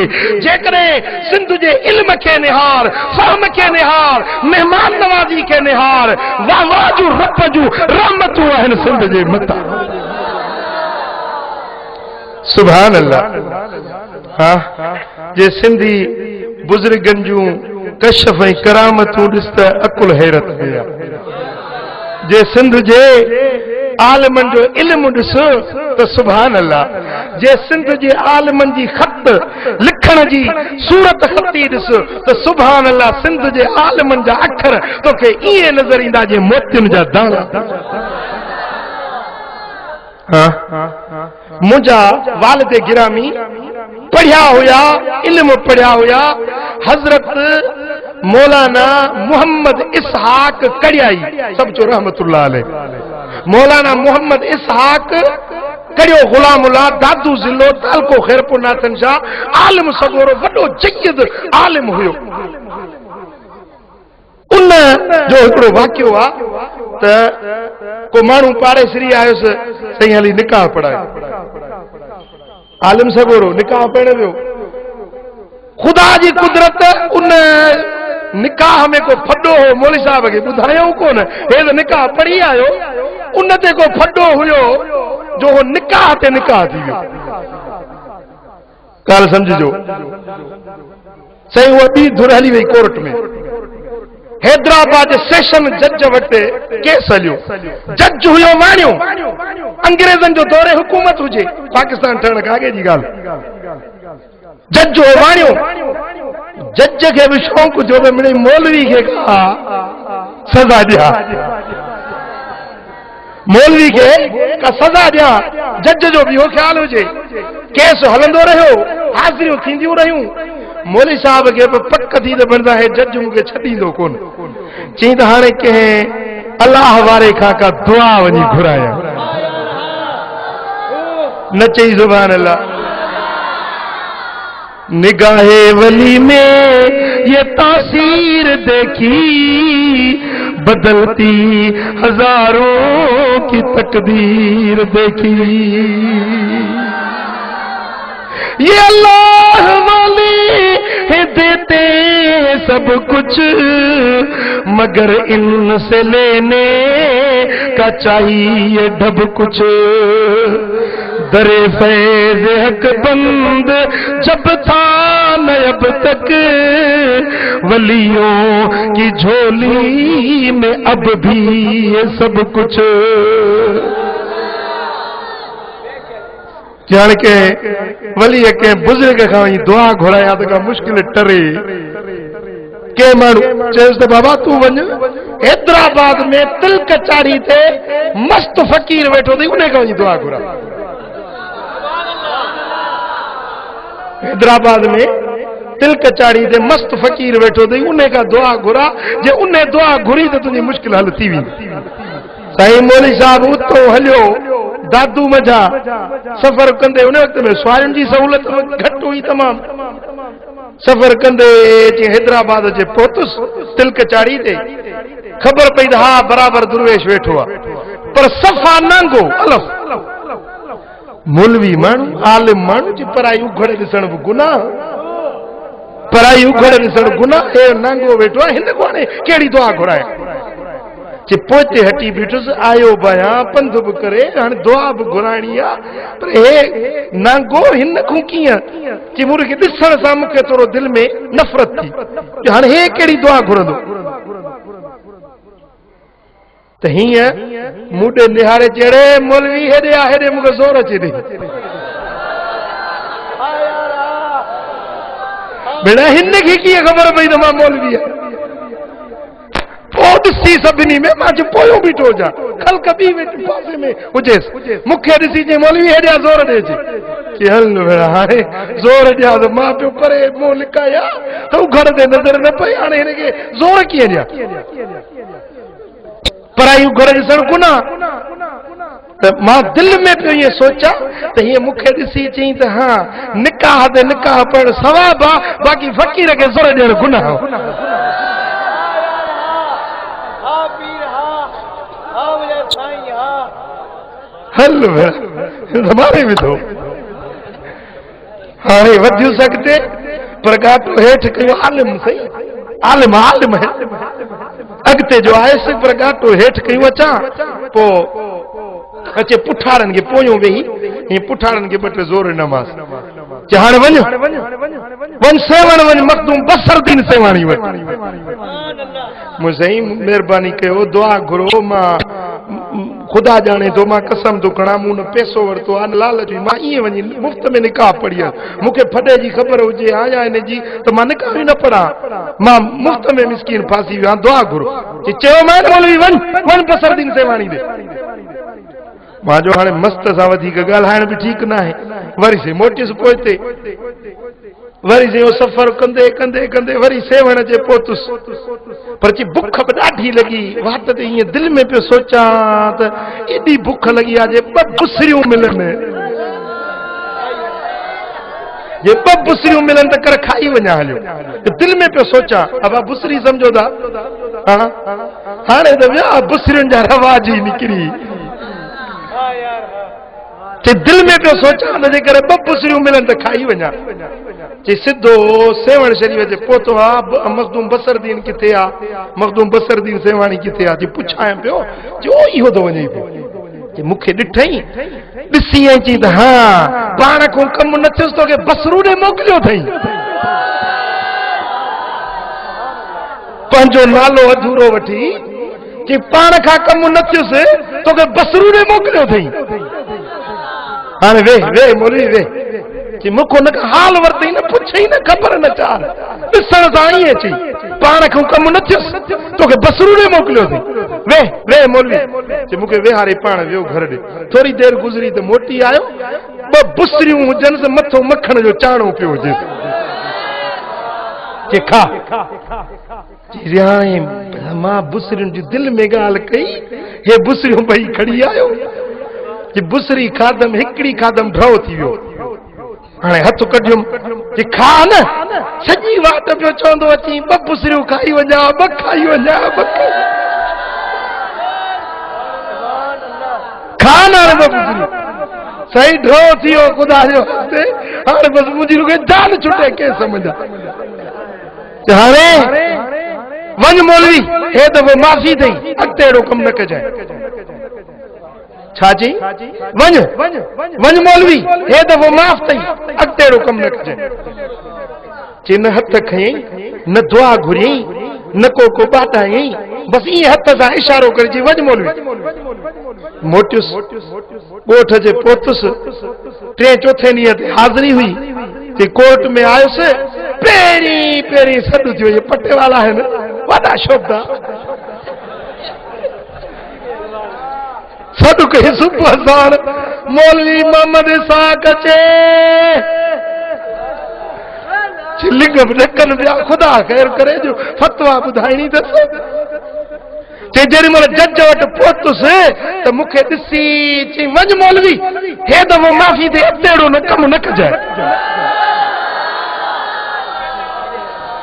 [SPEAKER 1] जेकॾहिं सिंध जे इल्म खे निहार, फ़हम खे निहार, मेहमान नवाज़ी खे निहार, वाह वाह जूं रब जूं रहमतूं आहिनि सिंध जे मथां। सुभान अल्लाह। हाँ जे सिंधी बुजुर्गनि जूं कशफ ऐं करामतूं ॾिस त अकुल हैरत में आहे। जे सिंध जे आलमनि जो इल्म ॾिस त सुभान अल्लाह। जे सिंध जे आलमनि जी ख़त लिखण जी सूरत ख़ती ॾिस त सुभान अल्लाह। सिंध जे आलमनि जा अखर तोखे ईअं नज़र ईंदा जे मोतियुनि जा दाणा। मुंहिंजा वालिद गिरामी पढ़िया हुया, इल्म पढ़िया हुया। हज़रत मौलाना मोहम्मद इसहाक कड़ियाई, सब जो रहमतुल्लाह अलैह। मौलाना मोहम्मद इसहाक कड़ियो गुलामुल्लाह दादू ज़िलो तालको खैरपुर नाथन शाह आलिम सगोरो वॾो जय्यद आलिम हुयो। उन जो हिकिड़ो वाक़ियो आहे त को माण्हू पाड़े श्री आयुसि, सही हली निकाह पढ़ायो। आलिम सगोरो निकाह पढ़ वियो। ख़ुदा जी कुदरत उन निकाह में को फॾो हो, मौली साहब खे ॿुधायूं कोन, हे त निकाह पढ़ी आयो। उन ते को फॾो हुयो जो हो निकाह ते निकाह थी वियो। ॻाल्हि सम्झिजो। सही उहा ॿी धुर हली वई कोर्ट में। हैदराबाद सेशन जज वटि केस हलियो। जज हुयो माणियो, अंग्रेज़नि जो दौरे हुकूमत हुजे, पाकिस्तान ठहण खां अॻे जी ॻाल्हि। जज हो माणियो। जज खे बि शौक़ु जो त मिड़ई मौलवी खे का सज़ा ॾिया, मौलवी खे का सज़ा ॾिया। जज जो बि इहो ख़्यालु हुजे। केस हलंदो रहियो, हाज़िरियूं थींदियूं रहियूं। मौली साहब खे बि पक थी त बनदा है जज मूंखे छॾींदो कोन। चई त हाणे कंहिं अलाह वारे खां का दुआ वञी घुराया। न चई सुभान अल्लाह। निगाहे वली में ये तासीर देखी, बदलती हजारों की तकदीर देखी। ये अल्लाह वाले देते सब कुछ, मगर इनसे लेने का चाहिए ढब कुछ। दरे फैज़ हक बंद जब था न अब तक, वलियों की झोली में अब भी ये सब कुछ। जान के वली के बुजुर्ग खां दुआ घुराया त का मुश्किल टरे। के माण्हू चयुसि त बाबा तूं वञ, हैदराबाद में तिल कचारी ते मस्त फ़कीर वेठो अथई, उन खां दुआ घुरा। हैदराबाद में तिल कचारी ते मस्त फ़कीर वेठो अथई, उन खां दुआ घुरा। जे उन दुआ घुरी त तुंहिंजी मुश्किल हल थी वेंदी। साईं मौली साहब उतो हलियो दादू मझा सफ़र कंदे। उन वक़्त में सवारियुनि जी सहूलियत घटि हुई तमामु। सफ़र कंदे हैदराबाद जे पहुतुसि तिल कचारी ते। ख़बर पई त हा बराबरि दुर्वेश वेठो आहे, पर सफ़ा नांगो अलफ़। मौलवी माण्हू, आलिम माण्हू जी पराई उघड़ ॾिसण बि गुनाह, पराई उघड़ ॾिसण गुनाह। हे नांगो वेठो आहे, हिन को हाणे कहिड़ी दुआ घुराए। जे पोते हटी बीठुसि, आयो बयां पंध बि करे, हाणे दुआ बि घुराइणी आहे, पर हे नांगो हिन खां कीअं। जे मूंखे ॾिसण सां मूंखे थोरो दिलि में नफ़रत थी, हाणे हे कहिड़ी दुआ घुरंदो। त हीअं मूं ॾे निहारे चढ़े, मौलवी हेॾे आ, हेॾे मूंखे ज़ोर अचे ॾे। भेण हिन खे कीअं ख़बर पई त मां मौलवी आहियां। ॾिसी सभिनी में मां जो पोयों बीठो जा खल कभी वेठ पासे में हुजेस मूंखे ॾिसी जे मौलवी हेॾा ज़ोर ॾे कि हल हाणे ज़ोर ॾियां त मां पियो परे मुंहुं लिकाया त घर ते नज़र न पई हाणे हिनखे ज़ोर कीअं ॾियां परायूं घर ॾिसण गुनाह त मां दिलि में पियो ईअं सोचां त हीअं मूंखे ॾिसी चई त हा निकाह ते निकाह पढ़ण सवाब आहे बाक़ी फ़क़ीर खे ज़ोर ॾियण गुनाह हल मारे विधो हाणे वधियुसि अॻिते पर घाटो हेठि कयो आलिम सही आलिम आलिम अॻिते जो आयुसि पर घाटो हेठि कयूं अचां पोइ अचे पुठारनि खे पोयों वेही हीअं पुठारनि खे ॿ टे ज़ोर ॾिनमांसि चए हाणे वञ सेवण वञ मखदूम बसरदीन सेवाणी वञ मूं साईं महिरबानी कयो दुआ घुरो मां खुदा जाने तो मां कसम तो खणा मूं न पैसो वरतो आहे न लालच हुई मां ईअं वञी मुफ़्त में निकाह पढ़ी आहे मूंखे फॾे जी ख़बर हुजे हा या हिन जी त मां निकाह ई न पढ़ा मां मुफ़्त में मिसकीन फासी वियो आहियां दुआ घुरो चयोमांइ मौलवी वञ बसरदीन सेवाणी ॾे मां जो हाणे मस्त सां वधीक ॻाल्हाइण बि ठीकु न आहे वरी से मोटियुसि पोइते वरी से सफ़र कंदे कंदे कंदे वरी सेवण जे पहुतुसि पर चई बुख बि ॾाढी लॻी वात ते ईअं दिलि में पियो सोचां त एॾी बुख लॻी आहे जे ॿ बुसरियूं मिलनि जे ॿ बुसरियूं मिलनि त कर खाई वञा हलियो दिलि में पियो सोचां अब बुसरी सम्झो था हाणे त विया बुसरियुनि जा रवाज ई निकिरी चई दिलि में पियो सोचां हुनजे करे ॿ बुसरियूं मिलनि त खाई वञा चई सिधो सेवण शरीफ़ जे पहुतो आहे मखदूम बसरदीन किथे आहे मखदूम बसरदीन सेवाणी किथे आहे चई पुछां पियो जो इहो थो वञे पियो चई मूंखे ॾिठई ॾिसी ऐं चई त हा पाण खां कमु न थियुसि तोखे बसरू ॾे मोकिलियो अथई पंहिंजो नालो अधूरो वठी चई पाण खां कमु न थियुसि तोखे बसरू ॾे मोकिलियो अथई हाणे वे मौलवी वे चई मूंखो न हाल वरितई न पुछई न ख़बर न चार ॾिसण सां ईअं चई पाण खां कमु न थियुसि तोखे बसरू ॾे मोकिलियो अथई वे मौलवी चई मूंखे वेहारे पाण वियो घर ॾे थोरी देरि गुज़री त मोटी आयो ॿ बुसरियूं हुजनि मथो मखण जो चाणो पियो हुजे चई खा चई हाणे मां बुसरियुनि जी दिलि में ॻाल्हि कई हे बुसरियूं ॿई खणी आयो जी बुसरी खादम हिकड़ी खादम ड्रॉ थी वियो हाणे हथ कढियुमि जी खा न सॼी वाट पियो चवंदो अची ॿ बुसरियूं खाई वञा ॿ खाई वञा खा न हाणे ॿ बुसरियूं सही ड्रॉ थी वियो ख़ुदा जो हाणे बसि मुंहिंजी जान छुटे के सम्झा हाणे वञ मौलवी हे दफ़ो माफ़ी अथई अॻिते अहिड़ो कमु न कजांइ छा चई वञ मौलवी हे दफ़ो माफ़ अथई अॻिते अहिड़ो कमु न कजांइ चई न हथ खयईं न दुआ घुरियईं न को बाटायईं बसि ईअं हथ सां इशारो करे चई वञ मौलवी मोटियुसि ॻोठ जे पहुतुसि टे चौथे ॾींहं ते हाज़िरी हुई चई कोर्ट में आयुसि पहिरीं सॾु थियो इहे पटे वाला आहिनि वॾा शब्द सॾु कई सुबुह साण मौलवी मोहम्मद इसाक अचे लिंग बि ढकनि पिया ख़ुदा ख़ैर करे जो फतवा ॿुधाइणी अथसि चई जेॾी महिल जज वटि पहुतुसि त मूंखे ॾिसी चई वञ मौलवी हे दफ़ो माफ़ी थिए अहिड़ो न कमु न कजांइ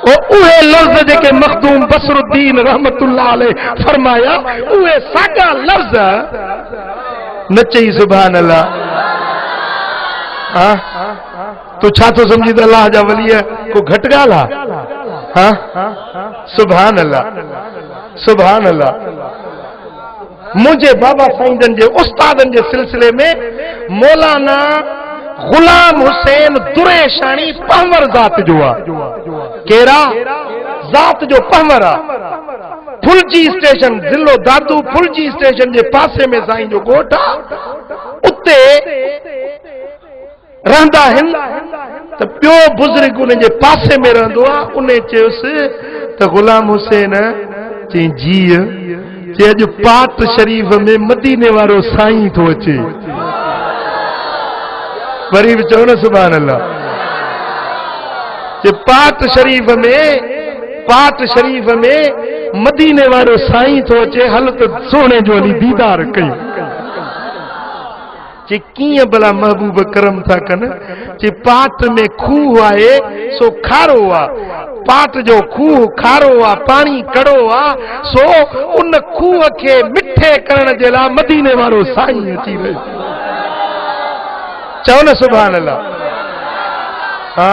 [SPEAKER 1] उहे लफ़्ज़ जेके मखदूम बसरुद्दीन रहमतुल्लाह अलैह फरमाया उहे साॻा लफ़्ज़ न चई सुभान अल्लाह तू छा थो सम्झी त अल्लाह जा वली को घटि ॻाल्हि आहे सुभान अल्लाह मुंहिंजे बाबा साईं जे उस्तादनि जे सिलसिले में मौलाना गुलाम हुसैन दुरेशानी पहवर ज़ात जो आहे केरा ज़ात जो पहवर आहे फुलजी स्टेशन ज़िलो दादू फुलजी स्टेशन जे पासे में साईं जो ॻोठ आहे उते रहंदा आहिनि त ॿियो बुज़ुर्ग उन जे पासे में रहंदो आहे उन चयोसि त गुलाम हुसैन चई जीअ जे अॼु पाट शरीफ़ में मदीने वारो साईं थो अचे। वरी बि चओ न सुभान अल्लाह। जे पाट शरीफ़ में मदीने वारो साईं थो अचे, हल त सोने जो हली दीदार कयूं। जे कीअं भला महबूब करम था कनि, जे पाट में खूह आहे सो खारो आहे, पाट जो खूह खारो आहे, पाणी कड़ो आहे, सो उन खूह खे मिठे करण जे लाइ मदीने वारो साईं अची रहियो। चओ न सुभान अल्लाह। हा,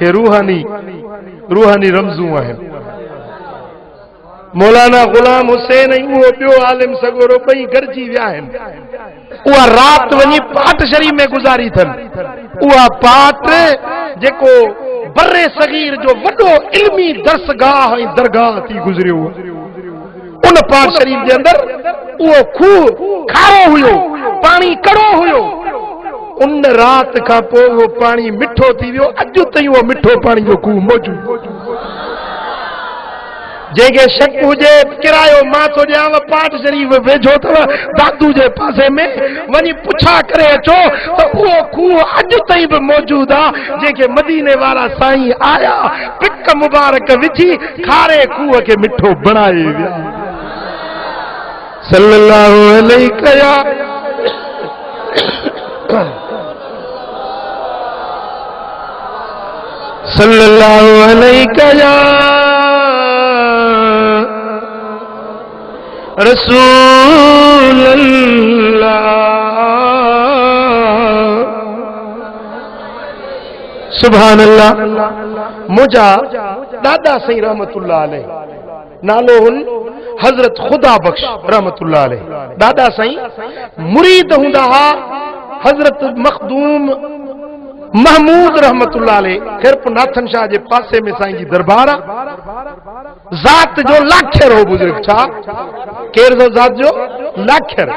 [SPEAKER 1] हे रूहानी रमज़ूं आहिनि। मौलाना गुलाम हुसैन ऐं उहो ॿियो आलिम सगोरो ॿई गॾिजी विया आहिनि। उहा राति वञी पाट शरीफ़ में गुज़ारी अथनि। उहा पाट जेको बर्रे सगीर जो वॾो इल्मी दरसगाह ऐं दरगाह थी गुज़रियो, उन पाट शरीफ़ जे अंदर उहो खूह खारो हुयो, पाणी कड़ो हुयो। उन राति खां पोइ उहो पाणी मिठो थी वियो। अॼु ताईं उहो मिठो पाणी जो खूह मौजूदु। जंहिंखे शक हुजे किरायो मां थो ॾियांव, पाट शरीफ़ वेझो अथव दादू जे पासे में, वञी पुछा करे अचो त उहो खूह अॼु ताईं बि मौजूदु आहे। जंहिंखे मदीने वारा साईं आया, पिक मुबारक विझी खारे खूह खे मिठो बणाए विया। सल्लल्लाहु अलैहि सल्लल्लाहु अलैहि रसूल अल्लाह। सुभान अल्लाह। मुझा दादा साईं रहमतुल्लाह अलैह नालो हुन हजरत खुदा बख्श रहमतुल्लाह अलैह। दादा साईं मुरीद हूंदा हा हजरत मखदूम महमूद रहमतुल्लाह अलैह। खैर नाथन शाह जे पासे में साईं जी दरबार आहे। ज़ात जो लाखर हो बुजुर्ग। छा केर जो ज़ात जो लाखर।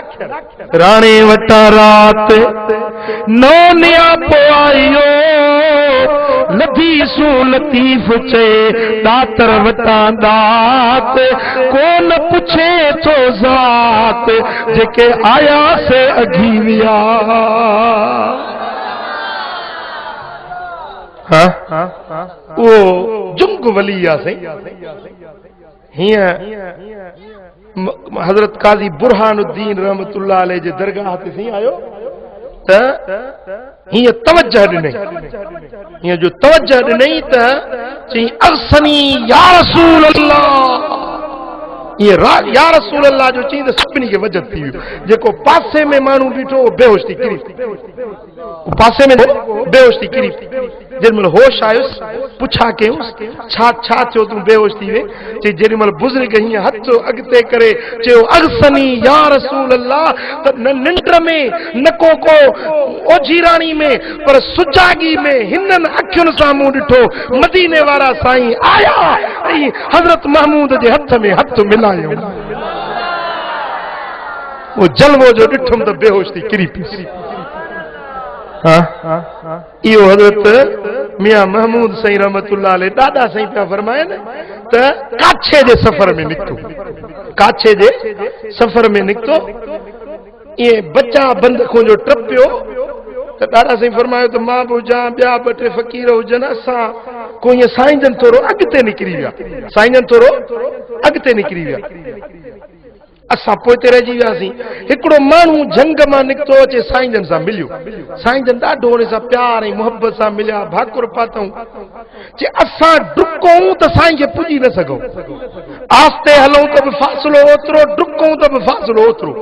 [SPEAKER 1] राणे वटा रात नौनिया पोआयो, लधी सू लतीफ चे दातर वटा दात, कोन पुछे तो ज़ात जेके आया से अघी विया। वो जुंग वली आहे साईं। हीअं हजरत काज़ी बुरहानुद्दीन रहमतुल्लाह अलैह जे दरगाह ते साईं आयो त हीअं तवज्जह ॾिनई, हीअं जो तवज्जह ॾिनई त चई अरसनी या रसूल अल्लाह। ये या रसूल अल्लाह जो चई त सभिनी खे वजद थी वियो। जेको पासे में माण्हू बीठो बेहोश थी किरी, पासे में बेहोश थी किरी। जेॾीमहिल होश आयुसि पुछा कयूंसि छा छा थियो तूं बेहोश थी वे? चई जेॾीमहिल बुज़ुर्ग हीअं हथ अॻिते करे चयो अगसनी या रसूल अल्लाह, त न निंड में न को ओझीराणी में पर सुजागी में हिननि अखियुनि सां मूं ॾिठो मदीने वारा साईं आया ऐं हज़रत महमूद जे हथ में हथ मिलायो। वो जलवो जो ॾिठुमि त बेहोश थी किरी पियुसि। इहो हज़रत मियां महमूद साईं रहमतुल्लाह अलैह ॾाढा साईं पिया फरमाइनि त काछे जे सफ़र में निकितो, काछे जे सफ़र में निकितो, इहे बचा बंदखों जो टपियो त ॾाढा साईं फरमायो त मां बि हुजां, ॿिया ॿ टे फ़क़ीर हुजनि, असां को ईअं साईं जन थोरो अॻिते निकिरी विया, साईं जन थोरो अॻिते निकिरी विया, असां पोइते रहिजी वियासीं। हिकिड़ो माण्हू झंग मां निकितो अचे साईं जन सां मिलियो, साईं जन ॾाढो हुन सां प्यार ऐं मुहबत सां मिलिया, भाकुर पातऊं। जे असां डुकूं त साईं खे पुॼी न सघूं, आस्ते हलूं त बि फ़ासिलो ओतिरो, डुकूं त बि फ़ासिलो ओतिरो।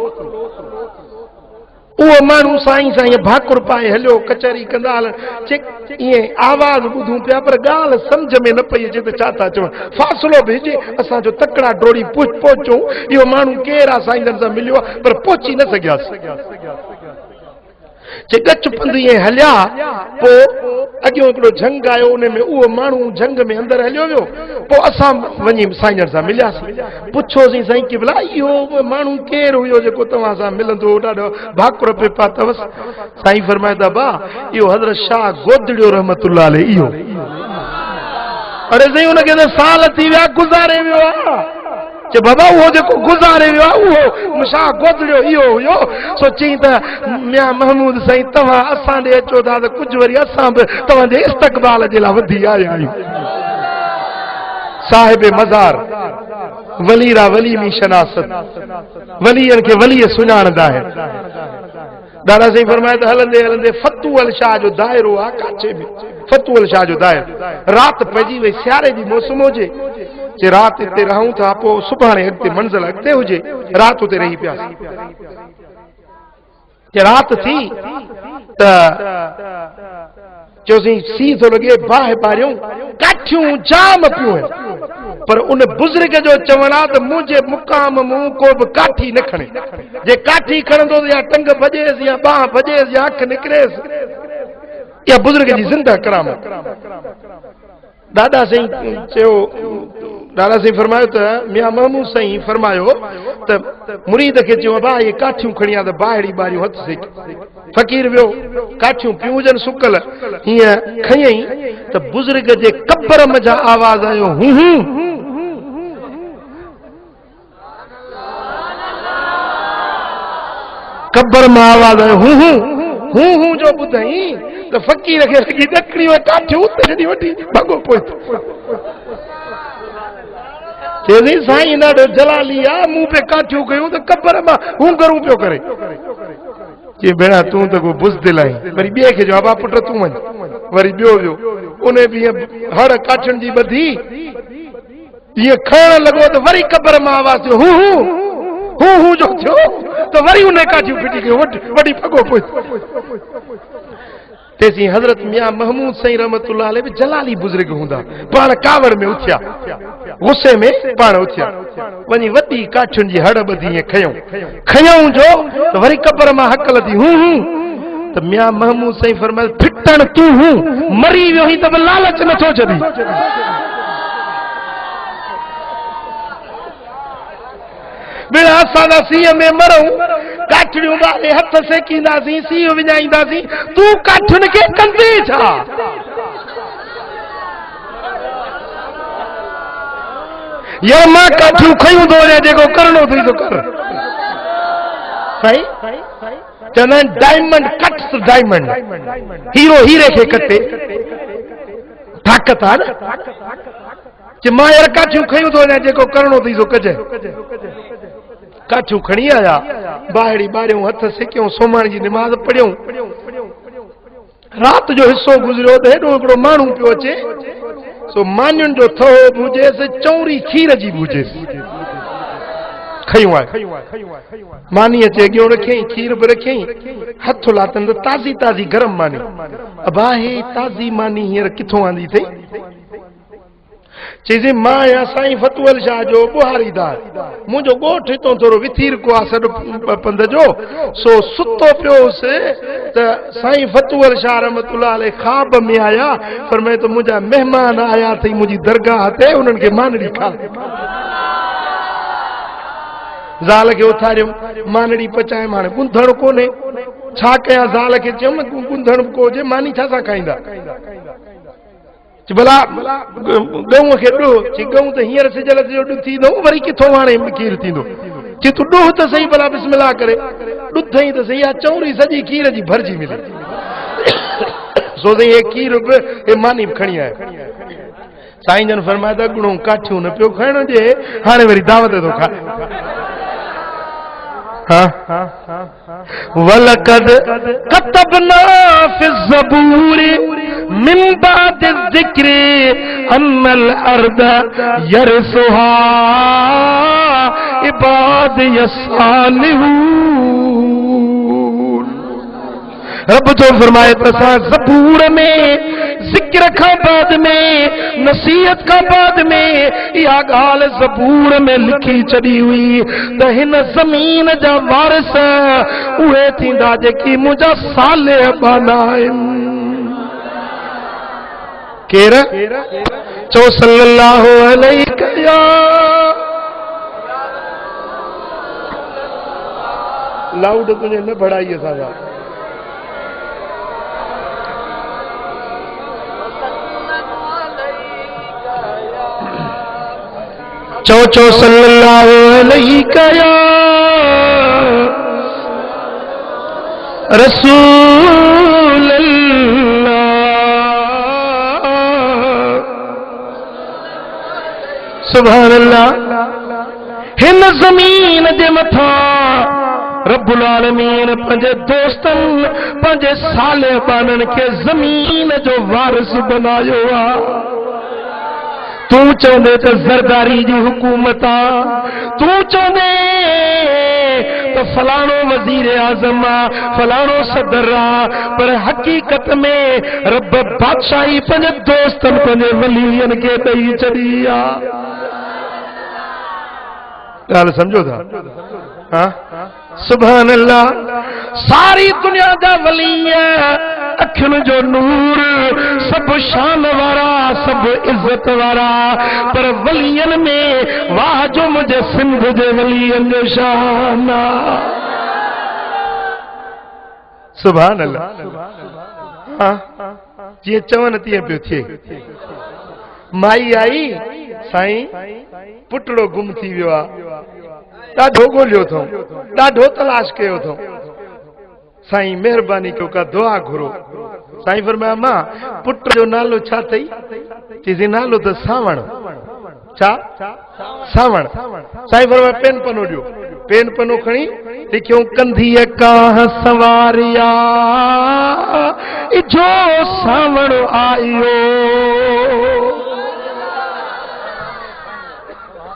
[SPEAKER 1] उहो माण्हू साईं सां ईअं भाकुर पाए हलियो, कचहरी कंदा हलनि, ईअं आवाज़ ॿुधूं पिया पर ॻाल्हि सम्झ में न पई अचे त छा था चवनि, फ़ासिलो बि हुजे, असांजो तकड़ा डोड़ी पहुचूं। इहो माण्हू केरु आहे? साईं जन सां मिलियो आहे पर पहुची न सघियासीं। जे गच पंध ईअं हलिया, पोइ अॻियो हिकिड़ो झंग आयो, उन में उहो माण्हू झंग में अंदरि हलियो वियो। पोइ असां वञी साईं जन सां मिलियासीं, पुछोसीं साईं की भला इहो माण्हू केरु हुयो जेको तव्हां सां मिलंदो, ॾाढो भाकुर पे पातवसि? साईं फरमाए था बा इहो हज़रत शाह गोदड़ियो रहमतुल्लाह अलैह। इहो अरे सही उनखे त साल थी विया गुज़ारे वियो आहे चे बाबा वो जेको गुज़ारे वियो आहे उहो मूंसां गुज़रियो इहो हुयो सो चई त मियां महमूद साईं तव्हां असां ॾे अचो था त कुझु वरी असां बि तव्हांजे इस्तक़बाल जे लाइ वधी आया आहियूं साहिब मज़ार वलीरा वली में शनासत वलियन के वली सुञाणंदा आहिनि दादा साईं फरमाए त हलंदे हलंदे फतू अल शाह जो दायरो आहे काचे में फतू अल शाह जो दायरो राति पइजी वई सियारे जी मौसम हुजे जे राति हिते रहूं था पोइ सुभाणे अॻिते मंज़िल अॻिते हुजे राति उते रही पियासीं जे राति थी त चयोसीं सीउ थो लॻे बाहि पारियूं काठियूं जाम पियूं आहिनि पर उन बुज़ुर्ग जो चवण आहे त मुंहिंजे मुक़ाम मूं को बि काठी न खणे जे काठी खणंदो या टंग भॼेसि या बांह भॼेसि या अखि निकिरेसि या बुज़ुर्ग जी ज़िंदा करामत दादा साईं चयो दादा साईं फरमायो त मियां महमूद साईं फरमायो त मुरीद खे चयो भाउ इहे काठियूं खणी आ त बाहिड़ी ॿारियूं हथ सेक फ़क़ीर वियो काठियूं पियूं हुजनि सुकल हीअं खयईं त बुज़ुर्ग जे कब्र मज़ा आवाज़ आयो हूं हूं कब्र मां आवाज़ आयो हूं हूं हूं हूं जो ॿुधई त फ़क़ीर खे लॻी ॾकड़ी काठियूं उते छॾी वठी भॻो पहुतो चई साईं ॾाढो जलाली आहे मूं पे काठियूं कयूं त कब्र मां हूं करूं पियो करे चई भेणा तूं त को बुज़दिल आहीं वरी ॿिए खे चयो बाबा पुट तूं वञ वरी ॿियो वियो उन बि हड़ काठियुनि जी ॿधी ईअं खणण लॻो त वरी कब्र मां आवाज़ थियो हूं हूं हूं हूं जो थियो त वरी उन काठियूं फिटी कयूं वॾी भॻो पहुतो तेसी हज़रत मियां महमूद साईं रहमतुल्लाह अलैह भी जलाली बुज़ुर्ग हूंदा पाण कावड़ में उथिया गुस्से में पाण उथिया वञी वॾी काठियुनि जी हड़ ॿधी खयऊं जो त वरी कब्र मां हक लधी हूं हूं त मियां महमूद साईं फरमायो फिटण तूं हूं मरी वियो ही त बि लालच नथो छॾी बिना असां सीअ में मरूं काठियूं ॿारे हथ सेकींदासीं सीउ विञाईंदासीं तूं काठियुनि खे कंदी छा यार मां काठियूं खयूं थो वञा जेको करणो अथई तो कर साईं चवंदा आहिनि डायमंड कट्स डायमंड हीरो हीरे खे कटे ताक़त आहे न मां यार काठियूं खयूं थो वञा जेको करणो अथई सो कजे काठियूं खणी आया बाहिड़ी ॿारियूं हथ सेकियूं सोमाणी जी निमाज़ पढ़ियूं राति जो हिसो गुज़रियो त हेॾो हिकिड़ो माण्हू पियो अचे सो मानियुनि जो थो बि हुजेसि चौरी खीर जी बि हुजेसि खयूं आहे मानी अचे अॻियो रखियईं खीर बि रखियईं हथ लाथनि त ताज़ी ताज़ी गरम मानी अबा हे ताज़ी मानी हींअर किथां आंदी अथई चईसीं मां आहियां साईं फतूअल शाह जो बुहारीदार मुंहिंजो ॻोठ हितां थोरो विथीर को आहे सॾु पंध जो सो सुतो पियोसि त साईं फतूअल शाह रहमतुल्लाह अलैह ख़्वाब में आया फरमाए त मुंहिंजा महिमान आया अथई मुंहिंजी दरगाह ते उन्हनि खे मानड़ी खाराई ज़ाल खे उथारियो मानड़ी पचाए हाणे गुंधण कोन्हे छा कयां ज़ाल खे चयुमि गुंधण को हुजे मानी छा सां खाईंदा भला गऊं खे ॾोह चई गऊं त हींअर सिजल जो ॾुध थींदो वरी किथां हाणे खीर थींदो चई तूं ॾोह त सही भला बिस्मिल्लाह करे ॾुधई त सही आहे चौरी सॼी खीर जी भरिजी मिले सो हे खीर बि हे मानी बि खणी आयो साईं जन फरमाया त गुणो काठियूं न पियो खाइण जे हाणे वरी दावत थो खाए वलकद कतबना फी ज़बूर मिन बाद ज़िक्र अन्नल अर्द यरसुहा इबाद यसालिहून रब जो फरमाए तसा ज़बूर में जिक्र का बाद में नसीहत का बाद में या गाल ज़बूर में लिखी चढ़ी हुई त हिन ज़मीन जा वारिस उहे थींदा जेकी मुंहिंजा सालेह बाना आहिनि केर चो सल्लल्लाहु अलैहि कया लाउड तुझे न बढ़ाइए सादा चो सल्लल्लाहु अलैहि या रसूल सुभान अल्लाह। हिन ज़मीन जे मथा रब्बुल आलमीन पंहिंजे दोस्तन पंहिंजे साले बानन के ज़मीन जो वारिस बनायो आ। तू चवंदे त ज़रदारी जी हुकूमत आ, तू चवंदे तो फलाणो वजीर आज़म आ, फलाणो सदर आ, पर हकीकत में रब बादशाही पंहिंजे दोस्तन पंहिंजे वलीयन के ॾेई छॾी आ। ॻाल्हि समझो था? हाँ सुभान अल्लाह। सारी दुनिया जा वली अखियुनि जो नूर, सब शान वारा, सब इज्जत वारा, पर वलियन में वाह जो मुझे सिंध जे वलियन जो शान आ। सुभान अल्लाह। हाँ जीअं चवनि तीअं पियो थिए। माई आई साईं पुटड़ो गुम थी वियो आहे, ॾाढो ॻोल्हियो अथऊं, ॾाढो तलाश कयो अथऊं। साईं महिरबानी कयो का दुआ घुरो। साईं फरमाया मां पुट जो नालो छा अथई? चईसि नालो त सावण। छा? सावण। साईं फरमाया पेन पनो ॾियो। पेन पनो खणी लिखियो कंधीअ काह सवारिया जो सावण आयो,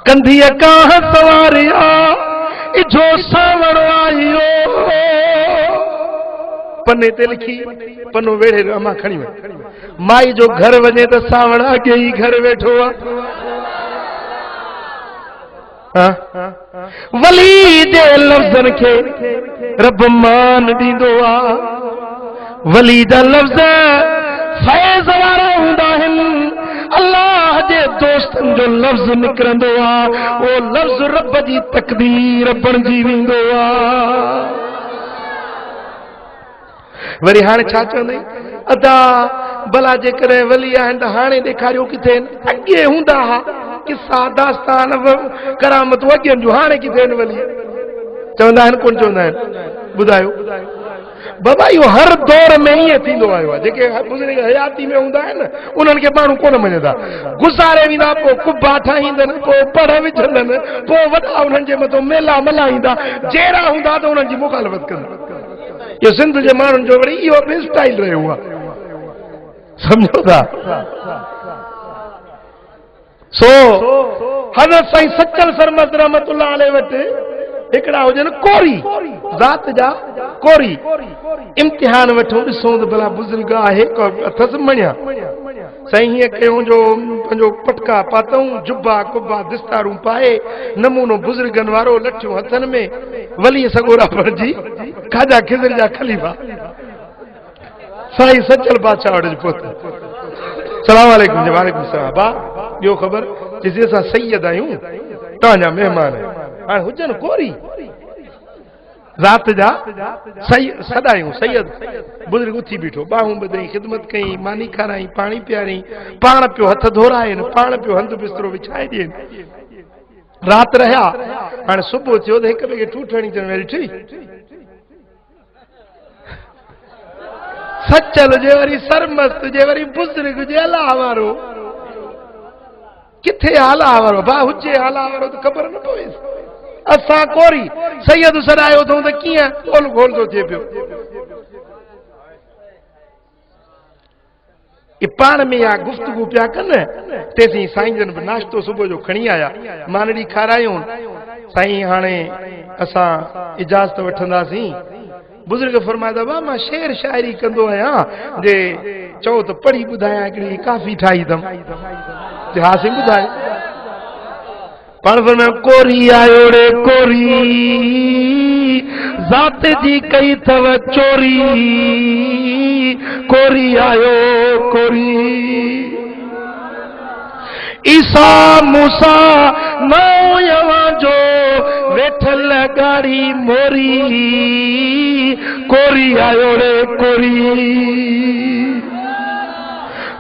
[SPEAKER 1] कंधीअ काह सवारिया जो सावण आयो। पन्ने ते लिखी पनो वेड़े अमा खणी वे। माई जो घर वञे त सावण अॻे ई घर वेठो आहे। वली जे लफ़्ज़नि खे रब मान ॾींदो आहे। वली जा लफ़्ज़ फैज़ वारा हूंदा आहिनि। अल्लाह जे दोस्तन जो लफ़्ज़ निकिरंदो आहे, उहो लफ़्ज़ रब जी तक़दीर बणिजी वेंदो आहे। वरी हाणे छा चवंदई? अदा भला जेकॾहिं वली आहिनि त हाणे ॾेखारियो किथे आहिनि? अॻे हूंदा हुआ किसा दास्तान करामतूं अॻियनि जूं, हाणे किथे आहिनि वली? चवंदा आहिनि कोन चवंदा आहिनि? ॿुधायो बाबा, इहो हर दौर में ईअं थींदो आयो आहे। जेके बुज़ुर्ग हयाती में हूंदा आहिनि उन्हनि खे माण्हू कोन मञंदा, गुज़ारे वेंदा, पोइ कुबा ठाहींदनि, पोइ पढ़ विझंदनि, पोइ वॾा उन्हनि जे मथां मेला मल्हाईंदा, जहिड़ा हूंदा त उन्हनि जी मुखालफ़त कंदा। इहो सिंध जे माण्हुनि जो वरी इहो बि स्टाइल रहियो आहे। समझो था? सो हज़रत साईं सचल सरमद रहमतुल्लाह अलैह वटि हिकिड़ा हुजनि कोरी, ज़ात जा कोरी। इम्तिहान वठूं, ॾिसूं त भला बुज़ुर्ग आहे अथसि मञिया। साईं हीअं कयूं जो पंहिंजो पटका पातऊं, जुब्बा कुब्बा दिस्तारूं पाए, नमूनो बुज़ुर्गनि वारो, लठियूं हथनि में, वली सगोरा भरजी, खाजा खिज़र जा खलीफ़ा साईं सचल बादशाह वटि पहुता। सलाम अलैकुम जी। वालेकुम सलाम। बा ॿियो ख़बर? चइसि असां सैयद आहियूं, तव्हांजा महिमान हाणे हुजनि कोरी ज़ात जा सदायूं। सैयद बुज़ुर्ग उथी बीठो, बाहूं ॿधई, ख़िदमत कई, मानी खाराई, पाणी पियारई, पाण पियो हथ धोराइनि, पाण पियो हंधु बिस्तरो विछाए ॾियनि। राति रहिया। हाणे सुबुह थियो त हिक ॿिए खे ठूठणी चवण ॾिठी। सचल जे वरी सरमस्त जे वरी बुज़ुर्ग जे अलाह वारो, किथे अलाह वारो? भा हुजे अलाह वारो त ख़बर न पवे। असां कोरी सैयद सॾायो अथऊं त कीअं गोल गोल थो थिए पियो। पाण में या गुफ्तगू पिया कनि, तेसीं साईं जन बि नाश्तो सुबुह जो खणी आया, मानड़ी खारायूं। साईं हाणे असां इजाज़त वठंदासीं। बुज़ुर्ग फरमाया बा मां शेर शाइरी कंदो आहियां, जे चओ त पढ़ी ॿुधायां, हिकिड़ी काफ़ी ठाही अथमि। हा साईं ॿुधाए। पाण फरमाया कोरी आयो रे कोरी, ज़ात जी कई अथव चोरी, कोरी आयो कोरी। ईसा मूसा नौ यवां जो वेठल गाड़ी मोरी, कोरी आयो रे कोरी।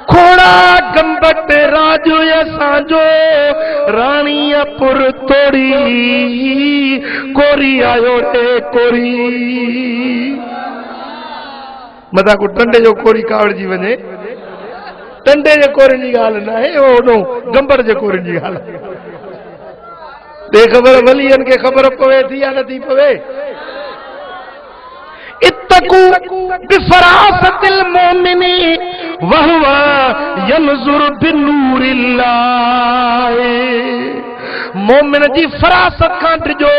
[SPEAKER 1] खोड़ा गंबट राजो असांजो राणीअ पुर तोड़ी कोरी आयो रे कोरी मथा को टंडे जो कोरी कावड़जी वञे टंडे जे कोरनि जी ॻाल्हि न आहे ओॾो गंबर जे कोरनि जी ॻाल्हि ते ख़बर वलियन खे ख़बर पवे थी या नथी पवे इत्तकू बिफरासतिल मोमिनी वहुव यनजुर बिनूरिल्लाह मोमिन जी फरासत खां ॾिजो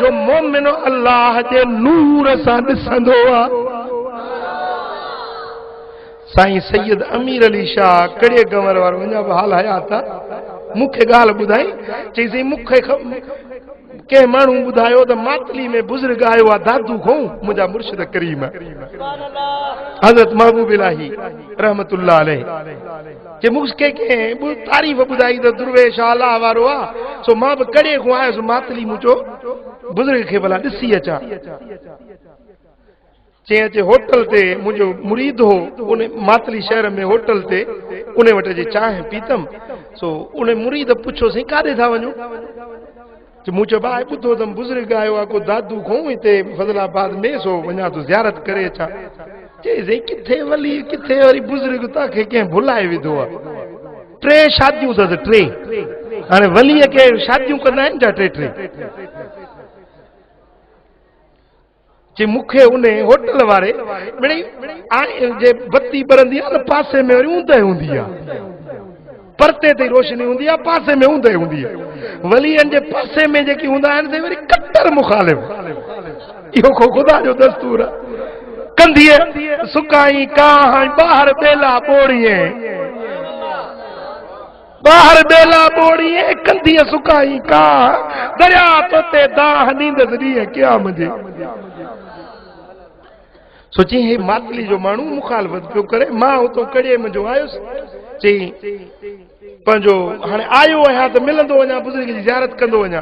[SPEAKER 1] जो मोमिन अल्लाह जे नूर सां ॾिसंदो आहे साईं सैयद अमीर अली शाह कड़े गंवर वारो वञा बि हाल हयात मूंखे ॻाल्हि ॿुधाई चईसीं मूंखे कंहिं माण्हू ॿुधायो त मातली में बुज़ुर्ग आयो आहे दादू खो मुंहिंजा मुर्शिद करीम हज़रत महबूब इलाही रहमतुल्लाह अलैह जे मूंखे कंहिं तारीफ़ ॿुधाई त दुर्वेश अल्लाह वारो आहे सो मां बि कड़े खां आयुसि मातली मुंहिंजो बुज़ुर्ग खे भला ॾिसी अचां चई अचे होटल ते मुंहिंजो मुरीद हो उन मातली शहर में होटल ते उन वटि जे चांहि पीतम सो उन मुरीद पुछोसीं काॾे था वञो मूं चयो भाउ ॿुधो अथमि बुज़ुर्ग आयो आहे को दादू खो हिते फज़लाबाद में सो वञा थो ज़ियारत करे अचां चईसीं किथे वली किथे वरी बुज़ुर्ग तव्हांखे कंहिं भुलाए विधो आहे 3 शादियूं अथसि 3 हाणे वलीअ खे शादियूं कंदा आहिनि छा 3 जे मूंखे उन होटल वारे मिड़ई जे बत्ती ॿरंदी आहे न पासे में वरी ऊंदहि हूंदी आहे परते ते रोशनी हूंदी आहे पासे में ऊंदहि हूंदी आहे वलीअनि जे पासे में जेकी हूंदा आहिनि ते वरी कट्टर मुखालिफ़ इहो को ख़ुदा जो दस्तूर आहे कंधीअ सुकाई काह ॿाहिरि बेला ॿोड़ीअ ॿाहिरि बेला ॿोड़ीअ कंधीअ सुकाई काह दरिया तोते दाह ॾींदसि ॾींहं क़याम जे सोची हे मातली जो माण्हू मुखालफ़त पियो करे मां उतो कड़े मुंहिंजो आयुसि चई पंहिंजो हाणे आयो आहियां त मिलंदो वञा बुज़ुर्ग जी ज़ियारत कंदो वञा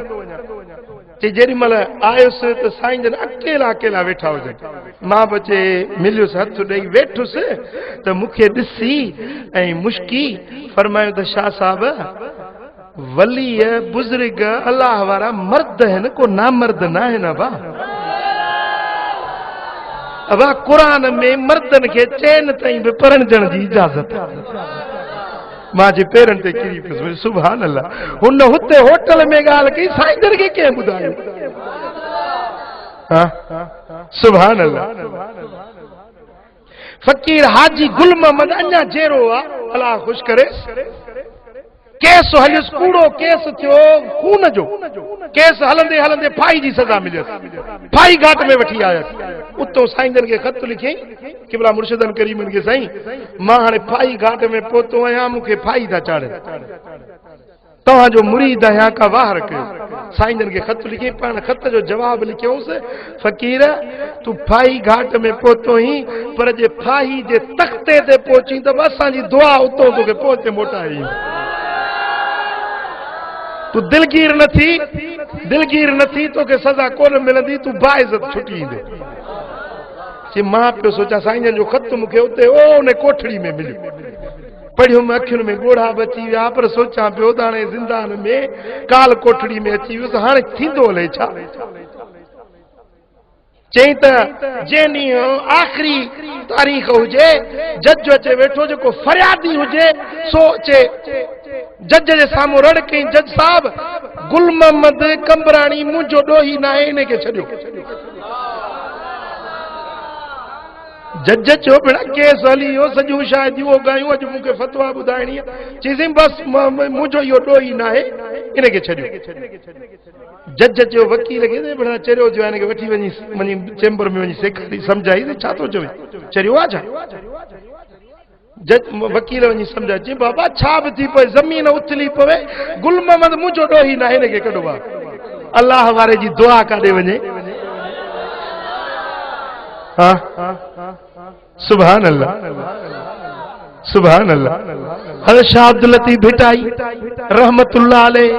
[SPEAKER 1] चई जेॾी महिल आयुसि त साईं जन अकेला अकेला वेठा हुजनि मां बि चए मिलियुसि हथ ॾेई वेठुसि त मूंखे ॾिसी ऐं मुश्की फरमायो त शाह साहब वलीअ बुज़ुर्ग अलाह वारा मर्द आहिनि को नामर्द न आहिनि अबा क़ुरान में मर्दनि खे चैन ताईं बि परणजण जी इजाज़त मां जे पेरनि ते किरी पियुसि सुभान अल्लाह हुन हुते होटल में ॻाल्हि कई साईं जन खे कंहिं ॿुधायो सुभान अल्लाह फ़कीर हाजी गुल मोहम्मद अञा जहिड़ो आहे अलाह ख़ुशि करे केस हलियुसि कूड़ो केस थियो खून जो केस हलंदे हलंदे फाई जी सज़ा मिलियसि फाई घाट में वठी आयसि उतो साईं जन खे ख़त लिखियई किबला मुर्शिदन करीमन खे साईं मां हाणे फाई घाट में पहुतो आहियां मूंखे फाई था चाढ़े तव्हांजो मुरीद आहियां का वाहर कयो साईं जन खे ख़त लिखियई पाण ख़त जो जवाब लिखियोसि फ़कीर तूं फाई घाट में पहुतो ही पर जे फाई जे तख़्ते ते पहुची त असांजी दुआ उतो तोखे पहुचे मोटाई तू दिलगीर न थी तोखे सज़ा कोन मिलंदी तूं बाइज़त छुटी ईंदे मां पियो सोचा साईं जन जो ख़त मूंखे उते उन कोठड़ी में मिलियो पढ़ियुमि अखियुनि में ॻोढ़ा बि अची विया पर सोचां पियो त हाणे ज़िंदान में काल कोठड़ी में अची वियुसि हाणे थींदो हले छा चई त जंहिं ॾींहुं आख़िरी तारीख़ हुजे जज अचे वेठो जेको फरियादी हुजे सो अचे जज जे साम्हूं रड़ कई जज साहब गुल मोहम्मद कंबराणी मुंहिंजो ॾोही न आहे इन खे छॾियो जज चयो भेण केस हली वियो सॼियूं शादियूं ॻायूं अॼु मूंखे फतवा ॿुधाइणी आहे चईसीं बसि मुंहिंजो इहो ॾोही न आहे इन खे छॾियो जज चयो वकील खे भेण चरियो थियो आहे हिन खे वठी वञी चेंबर में वञी सेखारी सम्झाई छा थो चवे चरियो आहे छा जज वकील वञी सम्झाए चई बाबा छा बि थी पए ज़मीन उथली पवे गुल मोहम्मद मुंहिंजो ॾोही न आहे हिन खे कढो आहे अलाह वारे जी दुआ काॾे वञे सुभान अल्लाह सुभान अल्लाह हज़रत शाह अब्दुल लतीफ़ भिटाई रहमतुल्लाह अलैह